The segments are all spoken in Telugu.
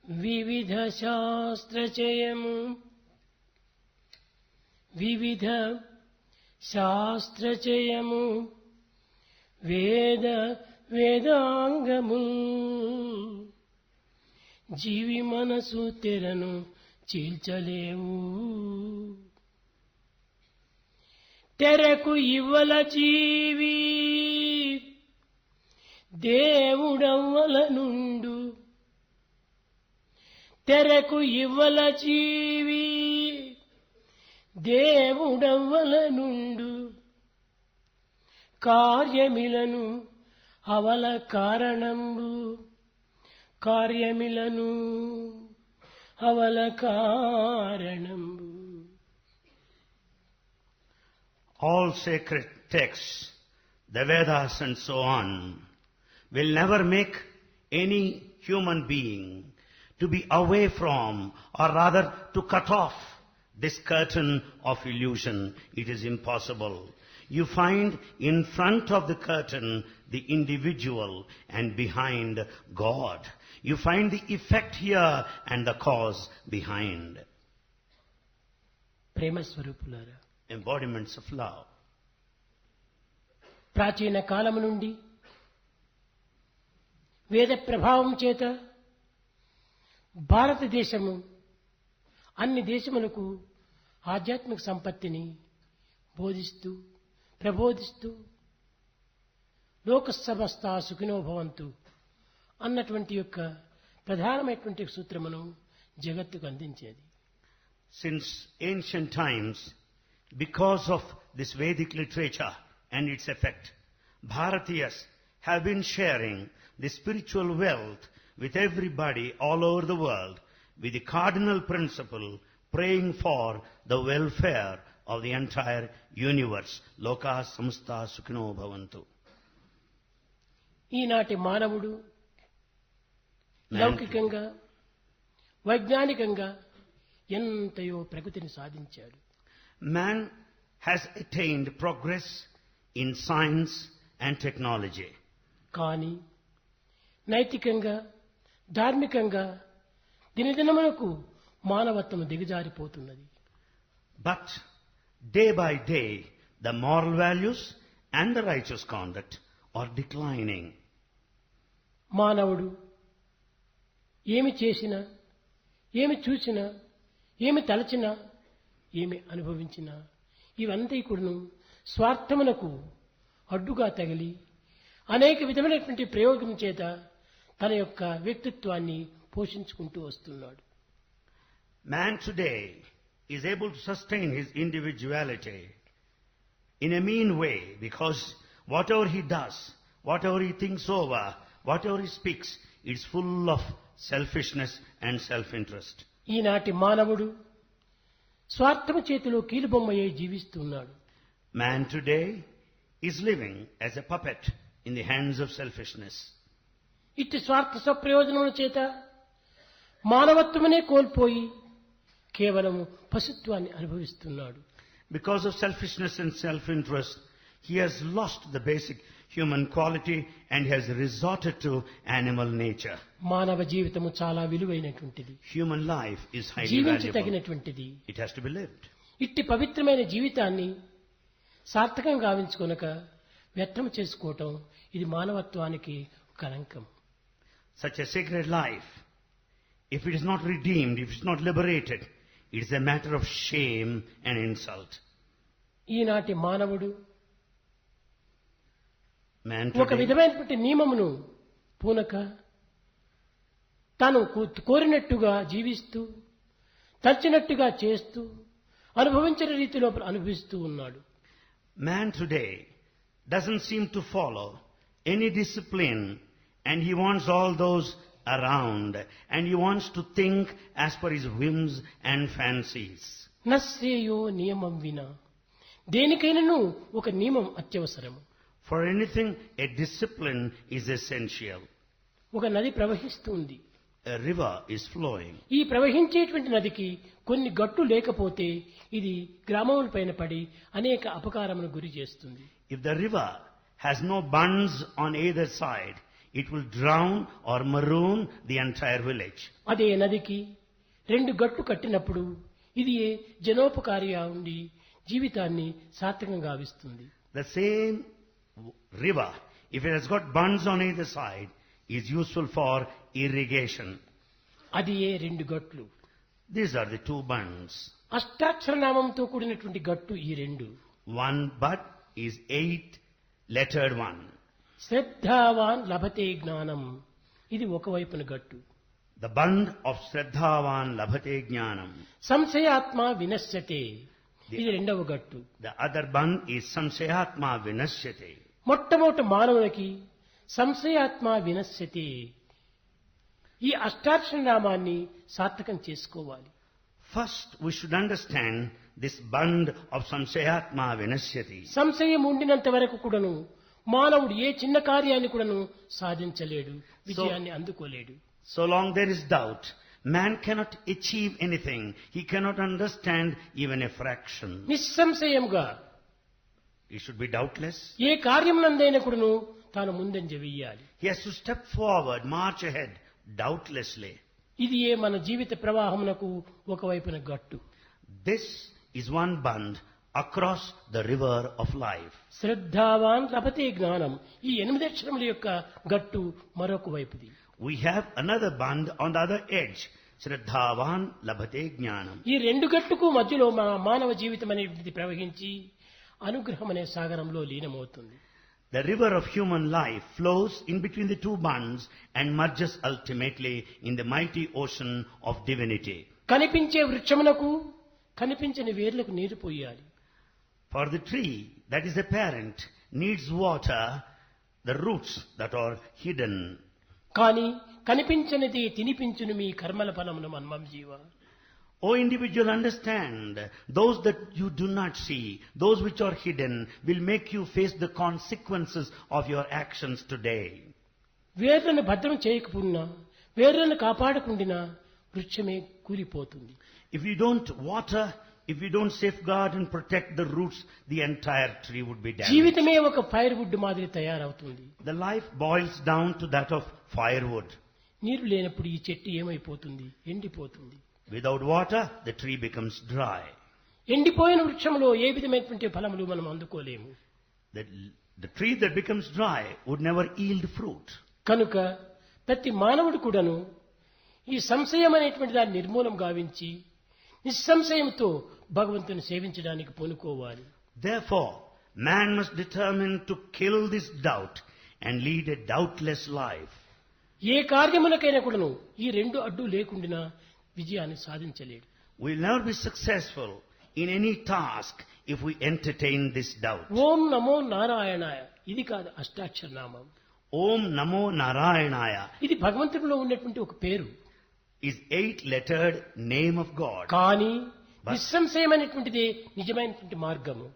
వివిధ శాస్త్రచయము వివిధ శాస్త్రచయము వేదాంగము జీవి మనసు తెరను చీల్చలేవు తెరకు ఇవ్వల జీవి దేవుడవ్వల నుండు తెరకు ఇవ్వల జీవి దేవుడవ్వల నుండు కార్యమిలను అవల కారణంబు కార్యమిలను అవల కారణంబు. All sacred texts, the Vedas and so on, will never make any human being to be away from, or rather to cut off, this curtain of illusion. It is impossible. You find in front of the curtain the individual and behind God. You find the effect here and the cause behind. ప్రేమ స్వరూపులారా, Embodiments of love. ప్రాచీన కాలము నుండి వేద ప్రభావం చేత భారతదేశము అన్ని దేశములకు ఆధ్యాత్మిక సంపత్తిని బోధిస్తూ ప్రబోధిస్తూ లోక సమస్త సుఖినో భవంతు అన్నటువంటి యొక్క ప్రధానమైనటువంటి సూత్రమును జగత్తుకు అందించేది. Since ancient times, because of this Vedic literature and its effect, Bharatiyas have been sharing the spiritual wealth with everybody all over the world, with the cardinal principle praying for the welfare of the entire universe. Loka samasta sukhino bhavantu. ఈనాటి మానవుడు లౌకికంగా వైజ్ఞానికంగా ఎంతయో ప్రగతిని సాధించాడు. Man has attained progress in science and technology. కానీ నైతికంగా ధార్మికంగా దినదినమునకు మానవత్వం దిగజారిపోతున్నది. But day by day, the moral values and the righteous conduct are declining. మానవుడు ఏమి చేసినా, ఏమి చూసినా, ఏమి తలచినా, ఏమి అనుభవించినా ఇవంతా కూడాను స్వార్థమునకు అడ్డుగా తగిలి అనేక విధమైనటువంటి ప్రయోగం చేత తన యొక్క వ్యక్తిత్వాన్ని పోషించుకుంటూ వస్తున్నాడు. Man today is able to sustain his individuality in a mean way because whatever he does, whatever he thinks over, whatever he speaks, is full of selfishness and self-interest. ఈనాటి మానవుడు స్వార్థము చేతిలో కీలుబొమ్మయ్యి జీవిస్తున్నాడు. Man today is living as a puppet in the hands of selfishness. ఇట్టి స్వార్థ స్వప్రయోజనముల చేత మానవత్వమునే కోల్పోయి కేవలం పశుత్వాన్ని అనుభవిస్తున్నాడు. Because of selfishness and self-interest, he has lost the basic human quality and has resorted to animal nature. మానవ జీవితము చాలా విలువైనటువంటిది. Human life is highly valuable. జీవించదగినటువంటిది. It has to be lived. ఇట్టి పవిత్రమైన జీవితాన్ని సార్థకంగా గావించుకొనక వ్యర్థం చేసుకోవటం ఇది మానవత్వానికి కళంకం. Such a sacred life, if it is not redeemed, if it is not liberated, it is a matter of shame and insult. ఈనాటి మానవుడు ఒక Man విధమైనటువంటి నియమమును పూనక తాను కోరినట్టుగా జీవిస్తూ తచ్చినట్టుగా చేస్తూ అనుభవించిన రీతిలో అనుభవిస్తూ ఉన్నాడు. today doesn't seem to follow any discipline, and he wants all those around, and he wants to think as per his whims and fancies. నశ్రేయో నియమం వినా, దేనికైనాను ఒక నియమం అత్యవసరము. For anything, a discipline is essential. ఒక నది ప్రవహిస్తుంది. A river is flowing. ఈ ప్రవహించేటువంటి నదికి కొన్ని గట్లు లేకపోతే ఇది గ్రామములపైన పడి అనేక అపకారములకు గురి చేస్తుంది. If the river has no bunds on either side, it will drown or maroon the entire village. అదే నదికి రెండు గట్లు కట్టినప్పుడు ఇది జనోపకారిగా ఉండి జీవితాన్ని సార్థకంగా గావిస్తుంది. The same river, if it has got bunds on either side, is useful for irrigation. అది రెండు గట్లు. These are the two bunds. అష్టాక్షర నామంతో కూడినటువంటి గట్టు ఈ రెండు. One bud is 8-lettered one. శ్రద్ధావాన్ లభతే జ్ఞానం, ఇది ఒకవైపున గట్టు. The bund of Shraddhavan Labhate Jnanam. సంశయాత్మ వినశ్యతే, ఇది రెండవ గట్టు. The other bund is Samsayatma Vinashyate. మొట్టమొదటి మానవునికి సంశయాత్మ వినశ్యతే, ఈ అష్టాక్షర నామాన్ని సార్థకం చేసుకోవాలి. First we should understand this bund of Samsayatma Vinashyati. సంశయం ఉండినంత వరకు కూడాను మానవుడు ఏ చిన్న కార్యాన్ని కూడాను సాధించలేడు, విజయాన్ని అందుకోలేడు. So long there is doubt, man cannot achieve anything. He cannot understand even a fraction. నిస్సంశయముగా He should be doubtless. ఏ కార్యమునందైనా కూడాను తాను ముందంజ వెయ్యాలి. He has to step forward, march ahead, doubtlessly. ఇది మన జీవిత ప్రవాహమునకు ఒకవైపున గట్టు. This is one bund across the river of life. శ్రద్ధావాన్ లభతే జ్ఞానం, ఈ 8 అక్షరముల యొక్క గట్టు మరొక వైపుది. We have another bund on the other edge. Shraddhavan labhate jnanam. ఈ రెండు గట్టుకు మధ్యలో మానవ జీవితం అనేది ప్రవహించి అనుగ్రహం అనే సాగరంలో లీనమవుతుంది. The river of human life flows in between the two bunds and merges ultimately in the mighty ocean of divinity. కనిపించే వృక్షమునకు కనిపించని వేర్లకు నీరు పోయాలి. For the tree that is apparent needs water, the roots that are hidden. కానీ కనిపించనిది తినిపించును మీ కర్మల ఫలమును మన్మం జీవ. O individual, understand, those that you do not see, those which are hidden, will make you face the consequences of your actions today. వేర్లను భద్రం చేయకపోయినా, వేర్లను కాపాడకుండినా వృక్షమే కూలిపోతుంది. If you don't water, if you don't safeguard and protect the roots, the entire tree would be damaged. జీవితమే ఒక ఫైర్వుడ్ మాదిరి తయారవుతుంది. The life boils down to that of firewood. నీరు లేనప్పుడు ఈ చెట్టు ఏమైపోతుంది? ఎండిపోతుంది. Without water, the tree becomes dry. ఎండిపోయిన వృక్షంలో ఏ విధమైనటువంటి ఫలములు మనం అందుకోలేము. The tree that becomes dry would never yield fruit. కనుక ప్రతి మానవుడు కూడాను ఈ సంశయం అనేటువంటి దాన్ని నిర్మూలం గావించి నిస్సంశయంతో భగవంతుని సేవించడానికి పూనుకోవాలి. Therefore, man must determine to kill this doubt and lead a doubtless life. ఏ కార్యములకైనా కూడాను ఈ రెండు అడ్డు లేకుండా విజయాన్ని సాధించలేడు. We will never be successful in any task if we entertain this doubt. ఓం నమో నారాయణాయ, ఇది కాదు అష్టాక్షర నామం. Om Namo Narayanaya ఇది భగవంతుడిలో ఉన్నటువంటి ఒక పేరు. is 8-lettered name of God. కానీ నిస్సంశయమైనటువంటిది నిజమైనటువంటి మార్గము.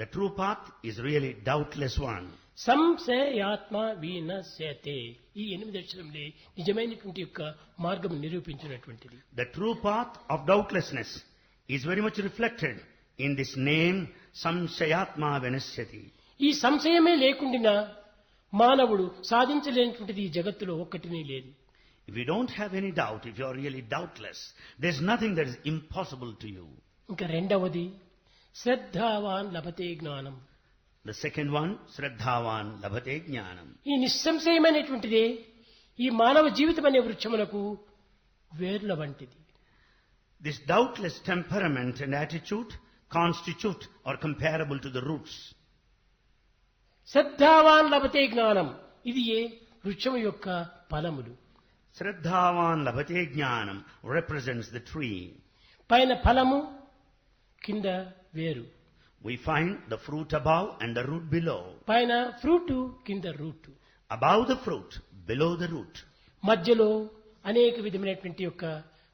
The true path is really doubtless one. సంశయాత్మ వినశ్యతే, ఈ 8 అక్షరములే నిజమైనటువంటి యొక్క మార్గం నిరూపించినటువంటిది. The true path of doubtlessness is very much reflected in this name Samshayatma Vinasyati. ఈ సంశయమే లేకుండా మానవుడు సాధించలేనటువంటిది ఈ జగత్తులో ఒక్కటినే లేదు. If you don't have any doubt, if you are really doubtless, there's nothing that is impossible to you. ఇంకా రెండవది శ్రద్ధావాన్ లభతే జ్ఞానం. The second one, Shraddhavan Labhate Jnanam. ఈ నిస్సంశయమైనటువంటిదే ఈ మానవ జీవితం అనే వృక్షమునకు వేర్ల వంటిది. This doubtless temperament and attitude constitute or comparable to the roots. శ్రద్ధావాన్ లభతే జ్ఞానం, ఇది వృక్షము యొక్క ఫలములు. Shraddhavan Labhate Jnanam represents the tree. పైన ఫలము, కింద వేరు. We find the fruit above and the root below. పైన ఫ్రూట్, కింద route. Above the fruit, below the root. మధ్యలో అనేక విధమైనటువంటి యొక్క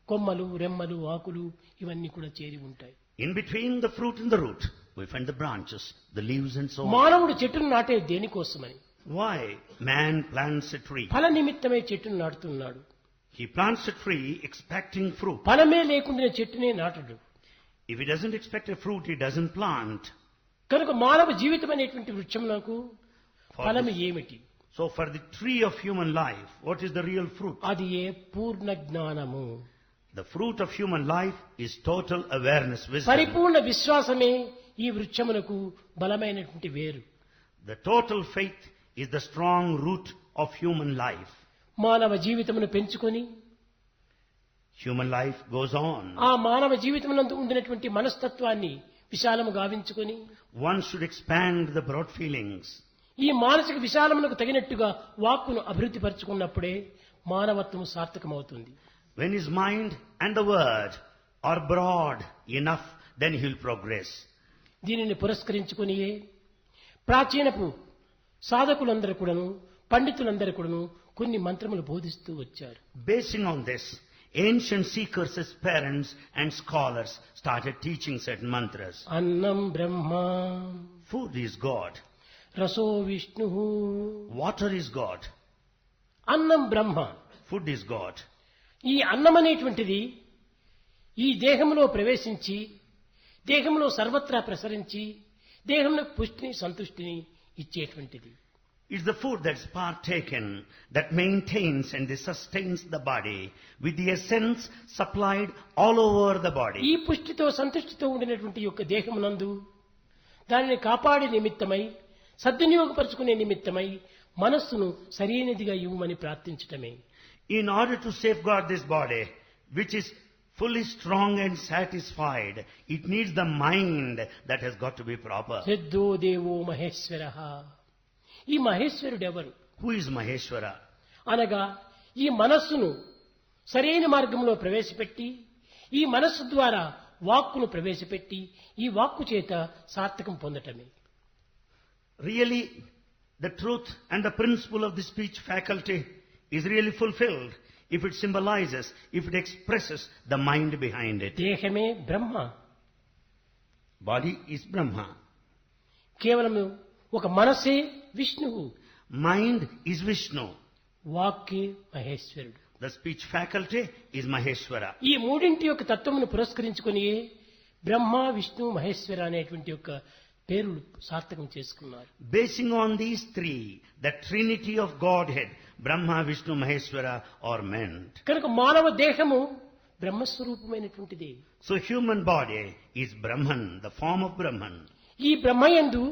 కొమ్మలు, రెమ్మలు, ఆకులు ఇవన్నీ కూడా చేరి ఉంటాయి. In between the fruit and the root, we find the branches, the leaves and so on. మానవుడు చెట్టును నాటే దేనికోసమని? Why man plants a tree? ఫల నిమిత్తమే చెట్టును నాటుతున్నాడు. He plants a tree expecting fruit. ఫలమే లేకుండా చెట్టునే నాటడు. If he doesn't expect a fruit, he doesn't plant. కనుక మానవ జీవితం అనేటువంటి వృక్షమునకు ఫలము ఏమిటి? So for the tree of human life, what is the real fruit? అది ఏ పూర్ణ జ్ఞానము. The fruit of human life is total awareness, wisdom. పరిపూర్ణ విశ్వాసమే ఈ వృక్షమునకు బలమైనటువంటి వేరు. The total faith is the strong root of human life. మానవ జీవితమును పెంచుకొని Human life goes on. ఆ మానవ జీవితమునందు ఉండినటువంటి మనస్తత్వాన్ని విశాలము గావించుకొని One should expand the broad feelings. ఈ మానసిక విశాలమునకు తగినట్టుగా వాక్కును అభివృద్ధి పరుచుకున్నప్పుడే మానవత్వం సార్థకమవుతుంది. When his mind and the word are broad enough, then he will progress. దీనిని పురస్కరించుకునియే ప్రాచీనపు సాధకులందరూ కూడాను పండితులందరూ కూడాను కొన్ని మంత్రములు బోధిస్తూ వచ్చారు. Basing on this, ancient seekers as parents and scholars started teaching certain mantras. అన్నం బ్రహ్మ, Food is God. రసో Vishnu. Water is God. అన్నం బ్రహ్మ. Food is God. ఈ అన్నం అనేటువంటిది ఈ దేహంలో ప్రవేశించి దేహంలో సర్వత్రా ప్రసరించి దేహంలో పుష్టిని సంతుష్టిని ఇచ్చేటువంటిది. It's the food that's partaken that maintains and sustains the body with the essence supplied all over the body. ఈ పుష్టితో సంతుష్టితో ఉండినటువంటి యొక్క దేహమునందు దానిని కాపాడే నిమిత్తమై సద్వినియోగపరుచుకునే నిమిత్తమై మనస్సును సరైనదిగా ఇవ్వమని ప్రార్థించటమే. In order to safeguard this body, which is fully strong and satisfied, it needs the mind that has got to be proper. Sidho దేవో మహేశ్వరః. ఈ మహేశ్వరుడు ఎవరు? Who is Maheshwara? అనగా ఈ మనస్సును సరైన మార్గంలో ప్రవేశపెట్టి ఈ మనస్సు ద్వారా వాక్కును ప్రవేశపెట్టి ఈ వాక్కు చేత సార్థకం పొందటమే. Really, the truth and the principle of the speech faculty is really fulfilled if it symbolizes, if it expresses the mind behind it. దేహమే బ్రహ్మ. Body is Brahma. కేవలం ఒక మనసే విష్ణువు. Mind is Vishnu. వాక్కే మహేశ్వరుడు. The speech faculty is Maheshwara. ఈ మూడింటి యొక్క తత్వమును పురస్కరించుకొని బ్రహ్మ విష్ణు మహేశ్వర అనేటువంటి యొక్క పేరులు సార్థకం చేసుకున్నారు. Basing on these three, the trinity of Godhead, Brahma, Vishnu, Maheshwara are meant. కనుక మానవ దేహము బ్రహ్మస్వరూపమైనటువంటిది. So human body is Brahman, the form of Brahman. ఈ బ్రహ్మయందు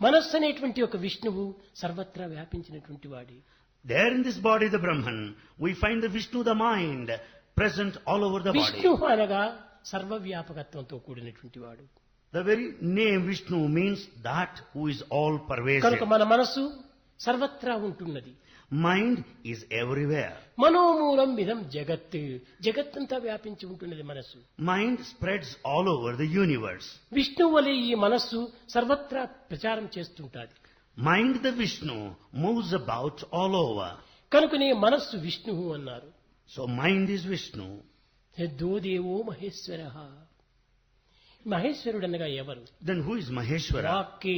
మనస్సు అనేటువంటి ఒక విష్ణువు సర్వత్రా వ్యాపించినటువంటి వాడి. There in this body, the Brahman, we find the Vishnu, the mind, present all over the body. Vishnu అనగా సర్వవ్యాపకత్వంతో కూడినటువంటి వాడు. The very name Vishnu means that who is all pervasive. కనుక మన మనస్సు సర్వత్రా ఉంటున్నది. Mind is everywhere. మనోమూలం విధం జగత్. జగత్తంతా వ్యాపించి ఉంటున్నది మనస్సు. Mind spreads all over the universe. Vishnu వలె ఈ మనస్సు సర్వత్రా ప్రచారం చేస్తుంటాది. Mind, the Vishnu, moves about all over. కనుకనే మనస్సు విష్ణువు అన్నారు. So mind is Vishnu. Sidho దేవో మహేశ్వరః. మహేశ్వరుడు అనగా ఎవరు? Then who is Maheshwara? వాక్కే.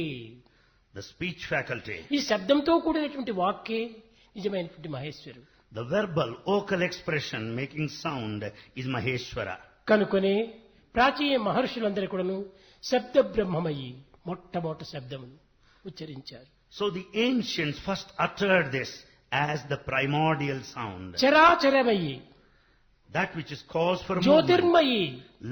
The speech faculty. ఈ శబ్దంతో కూడినటువంటి వాక్కే నిజమైనటువంటి మహేశ్వరుడు. The verbal, vocal expression making sound is Maheshwara. కనుకనే ప్రాచీన మహర్షులందరూ కూడాను శబ్ద బ్రహ్మమయి మొట్టమొదటి శబ్దమును ఉచ్చరించారు. So the ancients first uttered this as the primordial sound. చరాచరమయి, That which is cause for movement, Jyotirmayi,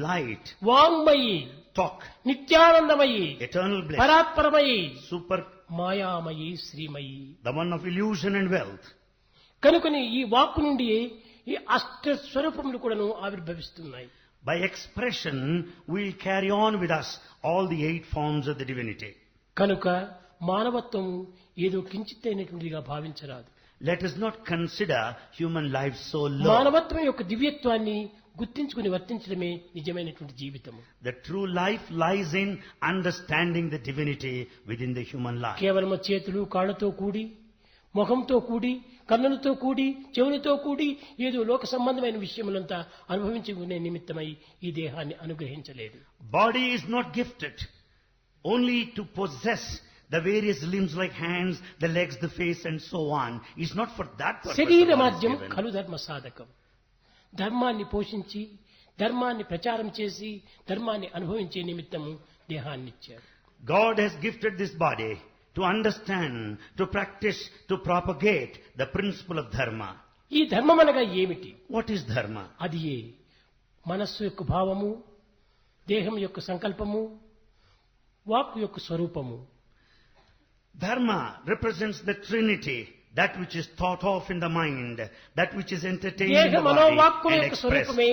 light, వాంగ్మయి, talk, నిత్యానందమయి, eternal bliss, పరాత్పరమయి, super, మాయామయి, Srimayi. the one of illusion and wealth. కనుకని ఈ వాక్కు నుండి ఈ అష్ట స్వరూపములు కూడాను ఆవిర్భవిస్తున్నాయి. By expression, we'll carry on with us all the 8 forms of the divinity. కనుక మానవత్వం ఏదో కించిత్తైనటువంటిదిగా భావించరాదు. Let us not consider human life so low. మానవత్వం యొక్క దివ్యత్వాన్ని గుర్తించుకుని వర్తించడమే నిజమైనటువంటి జీవితము. The true life lies in understanding the divinity within the human life. కేవలం చేతులు కాళ్ళతో కూడి ముఖంతో కూడి కన్నులతో కూడి చెవులతో కూడి ఏదో లోక సంబంధమైన విషయములంతా అనుభవించుకునే నిమిత్తమై ఈ దేహాన్ని అనుగ్రహించలేదు. Body is not gifted only to possess the various limbs like hands, the legs, the face and so on. It's not for that purpose. శరీర the body is మాధ్యం given. ఖలు ధర్మ సాధకం. ధర్మాన్ని పోషించి ధర్మాన్ని ప్రచారం చేసి ధర్మాన్ని అనుభవించే నిమిత్తము దేహాన్ని ఇచ్చారు. God has gifted this body to understand, to practice, to propagate the principle of dharma. ఈ ధర్మం అనగా ఏమిటి? What is dharma? అది ఏ మనస్సు యొక్క భావము, దేహం యొక్క సంకల్పము, వాక్కు యొక్క స్వరూపము. Dharma represents the Trinity, that which is thought of in the mind, that which is entertained in దేహ the మనోవాక్కుల body and యొక్క expressed. స్వరూపమే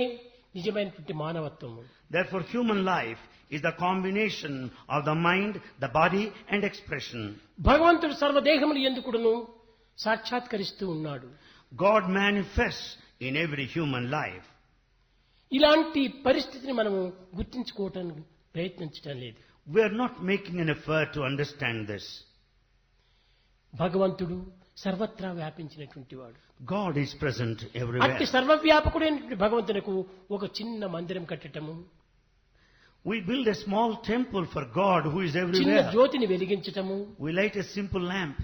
నిజమైనటువంటి మానవత్వము. Therefore, human life is the combination of the mind, the body and expression. భగవంతుడు సర్వదేహములు ఎందుకుడును సాక్షాత్కరిస్తూ ఉన్నాడు. God manifests in every human life. ఇలాంటి పరిస్థితిని మనము గుర్తించుకోవటానికి ప్రయత్నించడం లేదు. We are not making an effort to understand this. భగవంతుడు సర్వత్రా వ్యాపించినటువంటి వాడు. God is present everywhere. అట్టి సర్వవ్యాపకుడైనటువంటి భగవంతునకు ఒక చిన్న మందిరం కట్టటము, We build a small temple for God who is చిన్న everywhere. జ్యోతిని వెలిగించటము, We light a simple lamp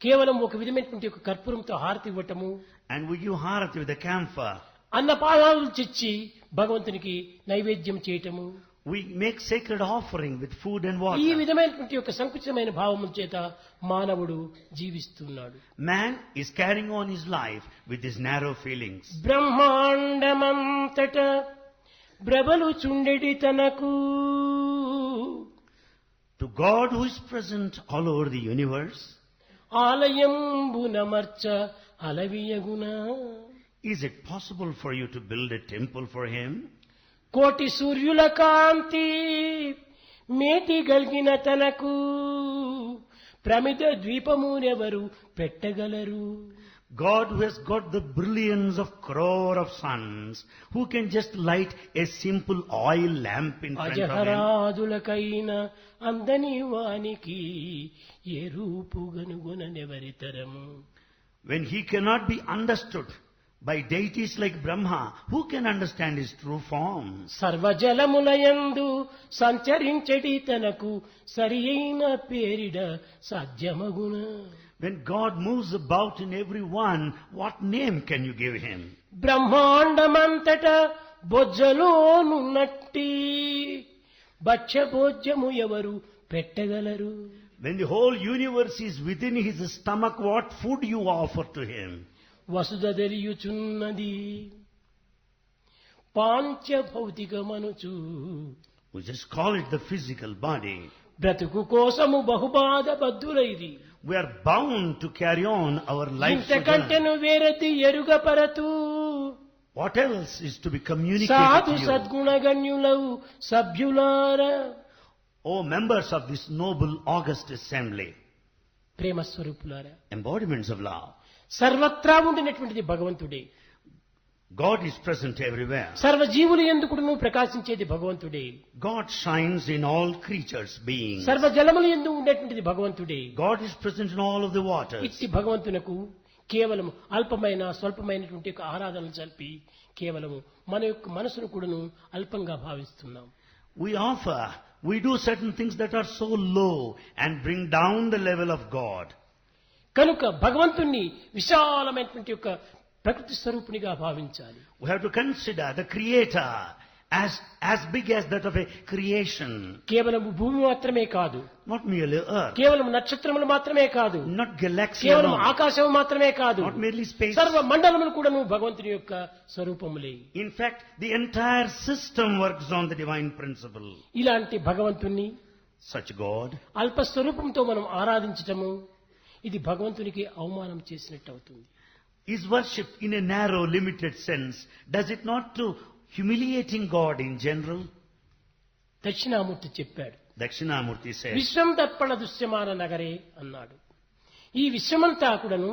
కేవలం ఒక విధమైనటువంటి ఒక కర్పూరంతో హారతి ఇవ్వటము, and we give harati with a camphor. అన్నపానాలు తెచ్చి భగవంతునికి నైవేద్యం చేయటము, We make sacred offering with food and ఈ water. విధమైనటువంటి ఒక సంకుచితమైన భావము చేత మానవుడు జీవిస్తున్నాడు. Man is carrying on his life with his narrow feelings. బ్రహ్మాండమంతట బ్రబలు చుండెడి తనకు To God who is present all over the universe, ఆలయంబునమర్చ అలవియగున. is it possible for you to build a temple for him? కోటి సూర్యుల కాంతి మేటి గల్గిన తనకు ప్రమిద ద్వీపమునెవరు పెట్టగలరు. God who has got the brilliance of crore of suns, who can just light a simple oil lamp in front of him? అజహరాదులకైన అందని వానికి ఏ రూపుగనుగొనెవరితరము. When he cannot be understood by deities like Brahma, who can understand his true form? సర్వజలములయందు సంచరించడి తనకు సరి అయిన పేరిడ సాధ్యమగున. When God moves about in everyone, what name can you give him? బ్రహ్మాండమంతట బొజ్జలోనున్నట్టి భక్ష్యభోజ్యము ఎవరు పెట్టగలరు. When the whole universe is within his stomach, what food you offer to him? Vasudha తెలియుచున్నది పాంచభౌతికమనుచు. We just call it the physical body. బ్రతుకు కోసము బహుబాధ బద్ధులైది. We are bound to carry on our life. ఇంతకంటెను వేరది ఎరుగపరతు. What else is to be communicated సాధు to you? సద్గుణగణ్యులవు సభ్యులార. O members of this noble august assembly, ప్రేమ స్వరూపులారా, embodiments of love. సర్వత్రా ఉండినటువంటిది భగవంతుడే. God is present everywhere. సర్వజీవులు ఎందుకును ప్రకాశించేది భగవంతుడే. God shines in all creatures, beings. సర్వజలములు ఎందు ఉండేటువంటిది భగవంతుడే. God is present in all of the waters. ఇట్టి భగవంతునకు కేవలం అల్పమైన స్వల్పమైనటువంటి ఒక ఆరాధనలు జరిపి కేవలము మన యొక్క మనసును కూడాను అల్పంగా భావిస్తున్నాం. We do certain things that are so low and bring down the level of God. కనుక భగవంతుణ్ణి విశాలమైనటువంటి ఒక ప్రకృతి స్వరూపునిగా భావించాలి. We have to consider the Creator as big as that of a creation. కేవలం భూమి మాత్రమే కాదు, Not merely earth, కేవలం నక్షత్రములు మాత్రమే కాదు, not galaxy కేవలం alone, ఆకాశం మాత్రమే కాదు, not merely space. సర్వ మండలములు కూడాను భగవంతుని యొక్క స్వరూపములే. In fact, the entire system works on the divine principle. ఇలాంటి భగవంతుణ్ణి Such God, అల్ప స్వరూపంతో మనం ఆరాధించటము ఇది భగవంతునికి అవమానం చేసినట్టు అవుతుంది. is worshipped in a narrow, limited sense. Does it not to humiliating God in general? Dakshinamurthy చెప్పాడు, Dakshinamurti says, విశ్వం దర్పణ దృశ్యమాన నగరే అన్నాడు. ఈ విశ్వమంతా కూడాను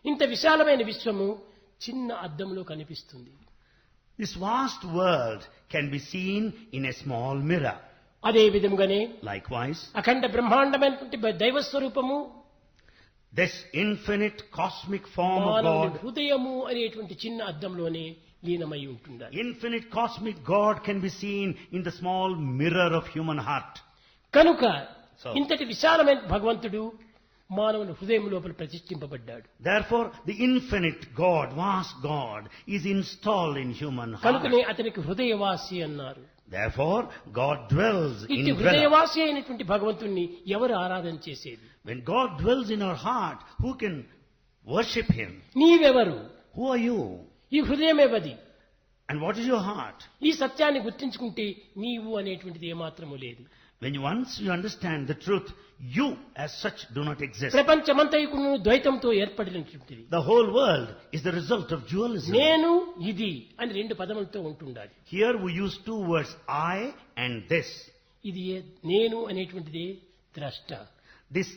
ఇంత విశాలమైన విశ్వము చిన్న అద్దంలో కనిపిస్తుంది. this vast world can be seen in a small mirror. అదే విధముగానే Likewise, అఖండ బ్రహ్మాండమైనటువంటి దైవ స్వరూపము this infinite cosmic form of మానవుని God, హృదయము అనేటువంటి చిన్న అద్దంలోనే లీనమై ఉంటుండాలి. infinite cosmic God can be seen in the small mirror of human heart. కనుక So- ఇంతటి విశాలమైన భగవంతుడు మానవుని హృదయం లోపల ప్రతిష్ఠింపబడ్డాడు. Therefore, the infinite God, vast God, is installed in human heart. కనుకనే అతనికి హృదయవాసి అన్నారు. Therefore, God dwells in ఇట్టి హృదయవాసి అయినటువంటి భగవంతుణ్ణి ఎవరు ఆరాధన చేసేది? When God dwells in our heart, who can worship Him? నీవెవరు? Who are you? ఈ హృదయమేవది? And what is your heart? ఈ సత్యాన్ని గుర్తించుకుంటే నీవు అనేటువంటిది ఏమాత్రము లేదు. When once you understand the truth, you as such do not exist. ప్రపంచమంతయుకును ద్వైతంతో ఏర్పడినటువంటిది. The whole world is the result of dualism. నేను ఇది అని రెండు పదములతో ఉంటుండాలి. Here we use two words, I and this. ఇది నేను అనేటువంటిది ద్రష్ట. This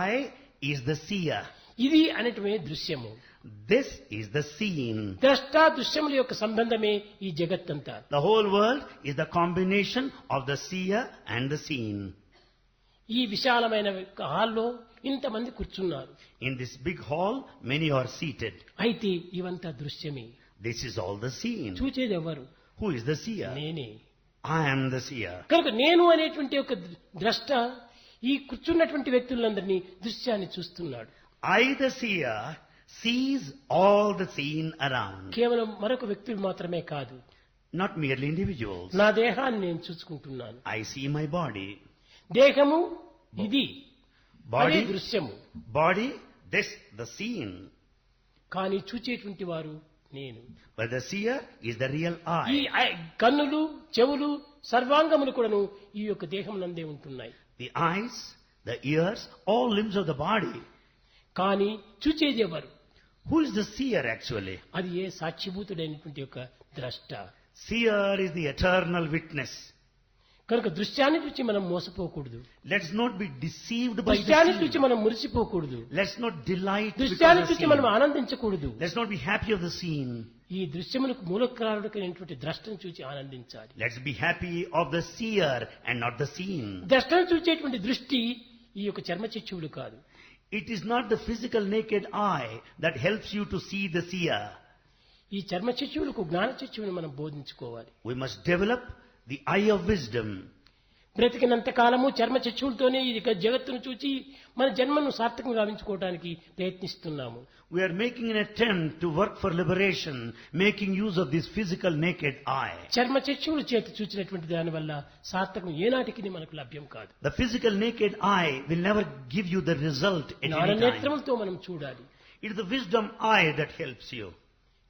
I is the seer. ఇది అనేటమే దృశ్యము. This is the seen. ద్రష్ట దృశ్యముల యొక్క సంబంధమే ఈ జగత్తంతా. The whole world is the combination of the seer and the seen. ఈ విశాలమైన హాల్లో ఇంతమంది కూర్చున్నారు. In this big hall, many are seated. అయితే ఇవంతా దృశ్యమే. This is all the seen. చూచేది ఎవరు? Who is the seer? నేనే. I am the seer. కనుక నేను అనేటువంటి ఒక ద్రష్ట ఈ కూర్చున్నటువంటి వ్యక్తులందరినీ దృశ్యాన్ని చూస్తున్నాడు. I, the seer, sees all the seen around. కేవలం మరొక వ్యక్తులు మాత్రమే కాదు. Not merely individuals. నా దేహాన్ని నేను చూసుకుంటున్నాను. I see my body. దేహము ఇది. Body, అదే దృశ్యము. body, this, the seen. కానీ చూచేటువంటి వారు నేను. But the seer is the real ఈ I. కన్నులు, చెవులు, సర్వాంగములు కూడాను ఈ యొక్క దేహం నందే ఉంటున్నాయి. The eyes, the ears, all limbs of the body. కానీ చూచేది ఎవరు? Who is the seer actually? అది ఏ సాక్షిభూతుడైనటువంటి యొక్క ద్రష్ట. Seer is the eternal witness. కనుక దృశ్యాన్ని చూచి మనం మోసపోకూడదు. Let's not be deceived by the దృశ్యాన్ని చూచి seen. మనం మురిసిపోకూడదు. Let's not delight because దృశ్యాన్ని of the చూచి మనం seen. ఆనందించకూడదు. Let's not be happy of the seen. ఈ దృశ్యములకు మూలకారుడైనటువంటి ద్రష్టను చూచి ఆనందించాలి. Let's be happy of the seer and not the seen. ద్రష్టను చూచేటువంటి దృష్టి ఈ యొక్క చర్మచక్షువులు కాదు. It is not the physical naked eye that helps you to see the seer. ఈ చర్మచక్షువులకు జ్ఞానచక్షువుని మనం బోధించుకోవాలి. We must develop the eye of wisdom. బ్రతికినంత కాలము చర్మచక్షువులతోనే ఈ జగత్తును చూచి మన జన్మను సార్థకం గావించుకోవడానికి ప్రయత్నిస్తున్నాము. We are making an attempt to work for liberation, making use of this physical naked eye. చర్మచక్షువుల చేత చూచినటువంటి దాని వల్ల సార్థకం ఏనాటికి మనకు లభ్యం కాదు. The physical naked eye will never give you the result at any time. జ్ఞాననేత్రములతో మనం చూడాలి. It is the wisdom eye that helps you.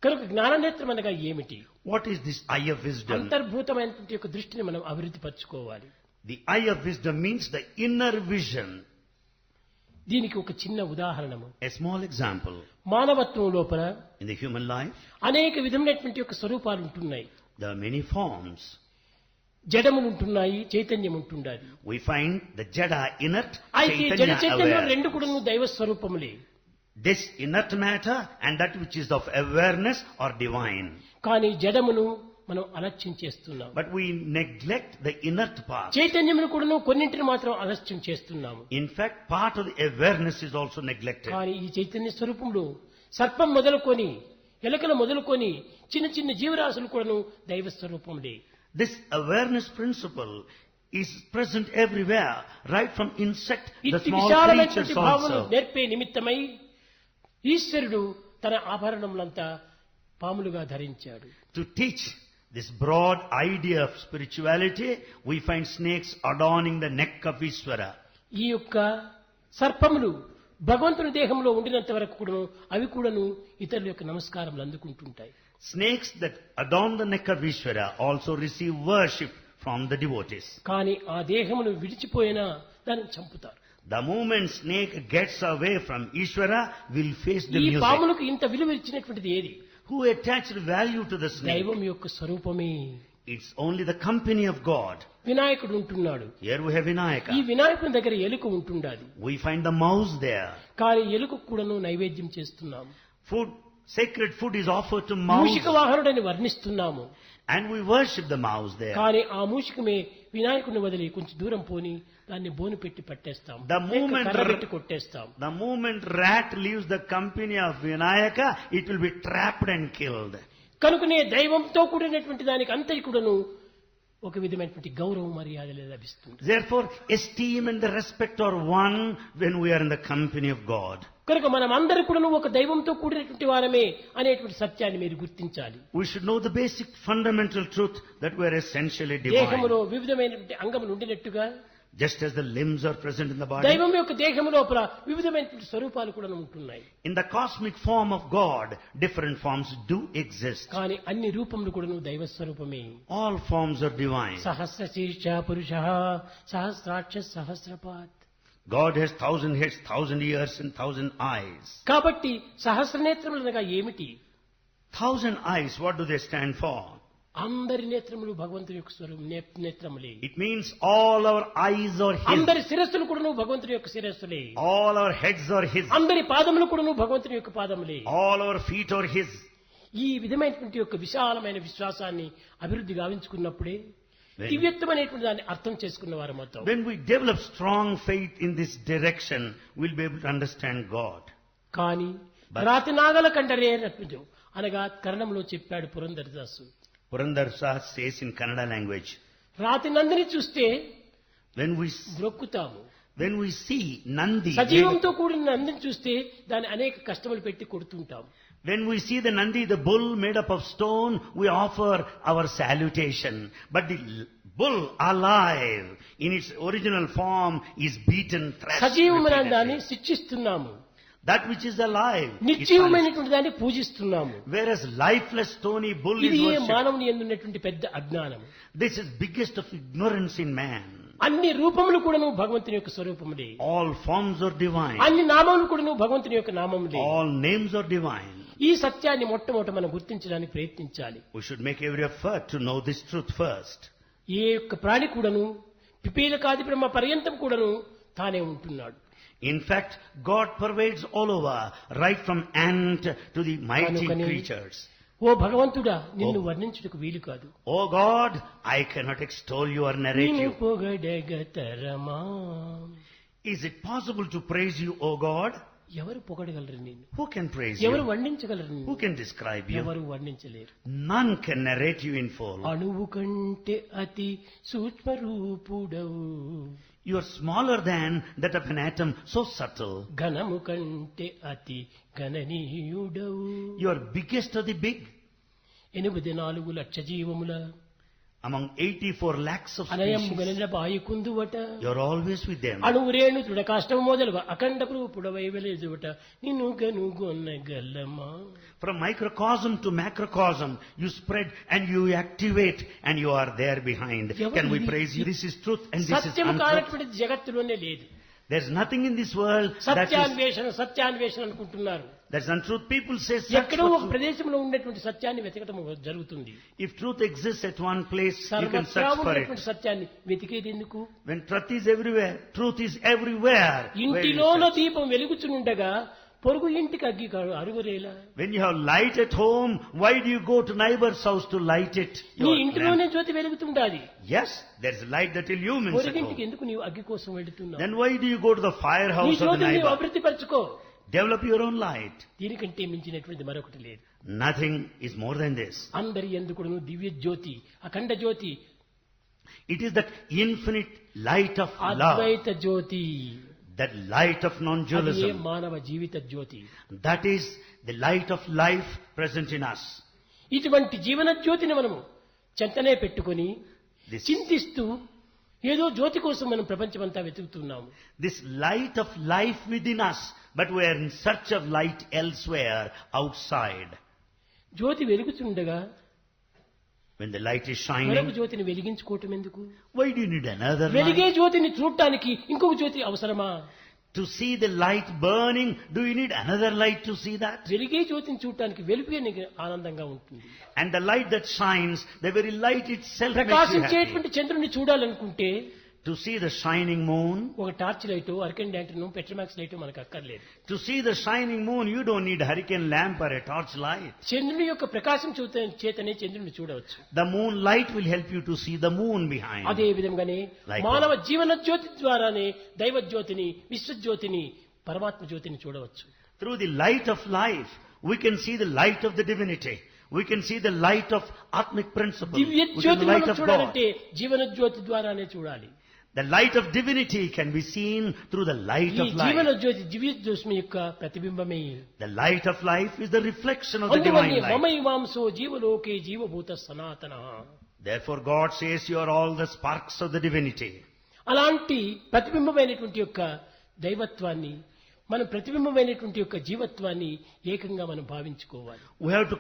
కనుక జ్ఞాననేత్రం అనగా ఏమిటి? What is this eye of wisdom? అంతర్భూతమైనటువంటి యొక్క దృష్టిని మనం అభివృద్ధి పరచుకోవాలి. The eye of wisdom means the inner vision. దీనికి ఒక చిన్న ఉదాహరణము. A small example. మానవత్వం లోపల In the human life, అనేక విధమైనటువంటి యొక్క స్వరూపాలు ఉంటున్నాయి. there are many forms. జడములు ఉంటున్నాయి, చైతన్యం ఉంటుండాలి. We find the jada inert, అయితే జడ chaitanya చైతన్యం aware. రెండు కూడా దైవ స్వరూపములే. This inert matter and that which is of awareness are divine. కానీ జడమును మనం అలక్ష్యం చేస్తున్నాం. But we neglect the inert part. చైతన్యమును కూడా కొన్నింటిని మాత్రం అలక్ష్యం చేస్తున్నాము. In fact, part of the awareness is also neglected. కానీ ఈ చైతన్య స్వరూపంలో సర్పం మొదలుకొని ఎలకలు మొదలుకొని చిన్న చిన్న జీవరాశులు కూడాను దైవ స్వరూపములే. This awareness principle is present everywhere, right from insect, the ఇట్టి small విశాలమైనటువంటి creatures భావమును also. నేర్పే నిమిత్తమై ఈశ్వరుడు తన ఆభరణములంతా పాములుగా ధరించాడు. To teach this broad idea of spirituality, we find snakes adorning the neck of Ishvara. ఈ యొక్క సర్పములు భగవంతుని దేహంలో ఉండినంత వరకు కూడాను అవి కూడాను ఇతరుల యొక్క నమస్కారములు అందుకుంటుంటాయి. Snakes that adorn the neck of Ishvara also receive worship from the devotees. కానీ ఆ దేహమును విడిచిపోయినా దాన్ని చంపుతారు. The moment snake gets away from Ishvara, will face the ఈ music. పాములకు ఇంత విలువ ఇచ్చినటువంటిది ఏది? Who attached value to the snake? దైవం యొక్క స్వరూపమే. It's only the company of God. వినాయకుడు ఉంటున్నాడు. Here we have ఈ Vinayaka. వినాయకుని దగ్గర ఎలుక ఉంటుండాలి. We find the mouse there. కానీ ఎలుక కూడాను నైవేద్యం చేస్తున్నాము. Food, sacred food is offered to mouse. Mushika వాహనుడని వర్ణిస్తున్నాము. And we worship the mouse there. కానీ ఆ మూషికమే వినాయకుడిని వదిలి కొంచెం దూరం పోని దాన్ని బోను పెట్టి పట్టేస్తాం. The moment కర్ర పెట్టి కొట్టేస్తాం. The moment rat leaves the company of Vinayaka, it will be trapped and killed. కనుకనే దైవంతో కూడినటువంటి దానికి అంతటి కూడాను ఒక విధమైనటువంటి గౌరవ మర్యాదలు లభిస్తుంది. Therefore, esteem and the respect are one when we are in the company of God. కనుక మనం అందరూ కూడా ఒక దైవంతో కూడినటువంటి వారమే అనేటువంటి సత్యాన్ని మీరు గుర్తించాలి. We should know the basic fundamental truth that we are essentially divine. దేహములో వివిధమైనటువంటి అంగములు ఉండినట్టుగా, Just as the limbs are present in the body, దైవం యొక్క దేహము లోపల వివిధమైనటువంటి స్వరూపాలు కూడా ఉంటున్నాయి. in the cosmic form of God, different forms do exist. కానీ అన్ని రూపములు కూడా దైవ స్వరూపమే. All forms are divine. Sahasra శీర్ష పురుషః సహస్రాక్ష సహస్రపాత్. God has 1,000 heads, 1,000 ears and 1,000 eyes. కాబట్టి సహస్రనేత్రములు అనగా ఏమిటి? 1,000 eyes, what do they stand for? అందరి నేత్రములు భగవంతుని యొక్క స్వరూపం నేత్రములే. It means all our eyes are His. అందరి శిరస్సులు కూడా భగవంతుని యొక్క శిరస్సులే. All our heads are His. అందరి పాదములు కూడా భగవంతుని యొక్క పాదములే. All our feet are His. ఈ విధమైనటువంటి యొక్క విశాలమైన విశ్వాసాన్ని అభివృద్ధి గావించుకున్నప్పుడే దివ్యత్వమైనటువంటి దాన్ని అర్థం చేసుకున్న వారు మొత్తం. When we develop strong faith in this direction, we'll be able to understand God. కానీ రాతి నాగల కండరే రత్నజు అనగా కరణంలో చెప్పాడు Purandara Dasa. Purandara says in Kannada language, రాతి నందిని చూస్తే when బ్రొక్కుతాము. we see Nandi, సజీవంతో కూడిన నందిని చూస్తే దాన్ని అనేక కష్టములు పెట్టి కొడుతుంటాం. when we see the Nandi, the bull made up of stone, we offer our salutation. But the bull alive in its original form is beaten, thrashed సజీవమైన దాన్ని repeatedly. శిక్షిస్తున్నాము. That which is alive is punished. నిశ్చయమైనటువంటి దాన్ని పూజిస్తున్నాము. Whereas lifeless stony bull is ఇది worshipped. మానవుని యందున్నటువంటి పెద్ద అజ్ఞానం. This is biggest of ignorance in man. అన్ని రూపములు కూడాను భగవంతుని యొక్క స్వరూపములే. All forms are divine. అన్ని నామములు కూడాను భగవంతుని యొక్క నామములే. All names are divine. ఈ సత్యాన్ని మొట్టమొదట మనం గుర్తించడానికి ప్రయత్నించాలి. We should make every effort to know this truth first. ఏ యొక్క ప్రాణి కూడాను పిపీలకాది బ్రహ్మ పర్యంతం కూడాను తానే ఉంటున్నాడు. In fact, God pervades all over, right from ant to the mighty కనుకనే creatures. ఓ భగవంతుడా నిన్ను వర్ణించుటకు వీలు కాదు. Oh God, I cannot extol you or narrate నిన్ను you. పొగడగతరమా. Is it possible to praise you, O God? ఎవరు పొగడగలరు నిన్ను? Who can praise ఎవరు you? వర్ణించగలరు Who నిన్ను? can describe you? ఎవరు వర్ణించలేరు. None can narrate you in full. అణువు కంటే అతి సూక్ష్మరూపుడవు. You are smaller than that of an atom, so subtle. ఘనము కంటే అతి గణనీయుడవు. You are biggest of the big. 84 lakh జీవముల Among 84 lakhs of అనయం species, గణన బాయికుందువట. you are always with them. అణువురేణు దృఢకాష్టము మొదలుగా అఖండ రూపుడవై వెలుగువట. నిన్ను గనుగొనగలమా. From microcosm to macrocosm, you spread and you activate and you are there behind. Can we praise you? This is truth and this is సత్యము untruth. కానటువంటి జగత్తులోనే లేదు. There's nothing in this world that is... సత్యాన్వేషణ అనుకుంటున్నారు. That's untruth. People say search ఎక్కడో for ఒక truth. ప్రదేశంలో ఉండేటువంటి సత్యాన్ని వెతకటం జరుగుతుంది. If truth exists at one place, you can సర్వత్రా search for ఉండేటువంటి it. సత్యాన్ని వెతికేది ఎందుకు? When truth is everywhere, truth is everywhere. Where you ఇంటిలోన search? దీపం వెలుగుచునుండగా పొరుగు ఇంటికి అగ్గి అరుగురేలా. When you have light at home, why do you go to neighbor's house to light it? నీ Your ఇంటిలోనే lamp? Jyothi వెలుగుతుండాలి. Yes, there's light that illumines at పొరుగింటికి home. ఎందుకు నీవు అగ్గి కోసం వెళుతున్నావు? Then why do you go to the నీ firehouse of the జ్యోతిని నీవు neighbor? అభివృద్ధి పరచుకో. Develop your own light. దీనికంటే మించినటువంటి మరొకటి లేదు. Nothing is more than this. అందరి ఎందుకును దివ్య జ్యోతి అఖండ జ్యోతి It is that infinite light of love, Advaita Jyothi. that light of అది ఏ non-dualism. మానవ జీవిత జ్యోతి. That is the light of life present in us. ఇటువంటి జీవన జ్యోతిని మనము చెంతనే పెట్టుకొని This, చింతిస్తూ ఏదో జ్యోతి కోసం మనం ప్రపంచమంతా వెతుకుతున్నాము. this light of life within us, but we are in search of light elsewhere, outside. Jyothi వెలుగుతుండగా When the light is మరొక shining, జ్యోతిని వెలిగించుకోవటం ఎందుకు? why do you need another వెలిగే light? జ్యోతిని చూడటానికి ఇంకొక జ్యోతి అవసరమా? To see the light burning, do you need another light to see that? వెలిగే జ్యోతిని చూడటానికి వెలుగే నీకు ఆనందంగా ఉంటుంది. And the light that shines, the very light itself makes you happy. ప్రకాశించేటువంటి చంద్రుని చూడాలనుకుంటే To see the shining moon, ఒక torch light, hurricane lantern, Petromax light మనకు అక్కర్లేదు. to see the shining moon, you don't need hurricane lamp or a torch light. చంద్రుని యొక్క ప్రకాశం చేతనే చంద్రుని చూడవచ్చు. The moonlight will help you to see the moon behind. అదే విధంగానే Likewise. మానవ జీవన జ్యోతి ద్వారానే దైవ జ్యోతిని, విశ్వజ్యోతిని, పరమాత్మ జ్యోతిని చూడవచ్చు. Through the light of life, we can see the light of the divinity. we can see the light of Atmic principle, Divya which is the జ్యోతిని light మనం of God. చూడాలంటే జీవన జ్యోతి ద్వారానే చూడాలి. The light of divinity can be seen through the light ఈ of జీవన life. జ్యోతి దివ్య జ్యోతి యొక్క ప్రతిబింబమే. The light of life is the reflection of the అందువల్ల divine light. మమైవాంసో జీవలోకే జీవభూత సనాతన. Therefore God says you are all the sparks of the divinity. అలాంటి ప్రతిబింబమైనటువంటి యొక్క దైవత్వాన్ని, మనం ప్రతిబింబమైనటువంటి యొక్క జీవత్వాన్ని ఏకంగా మనం భావించుకోవాలి. We have to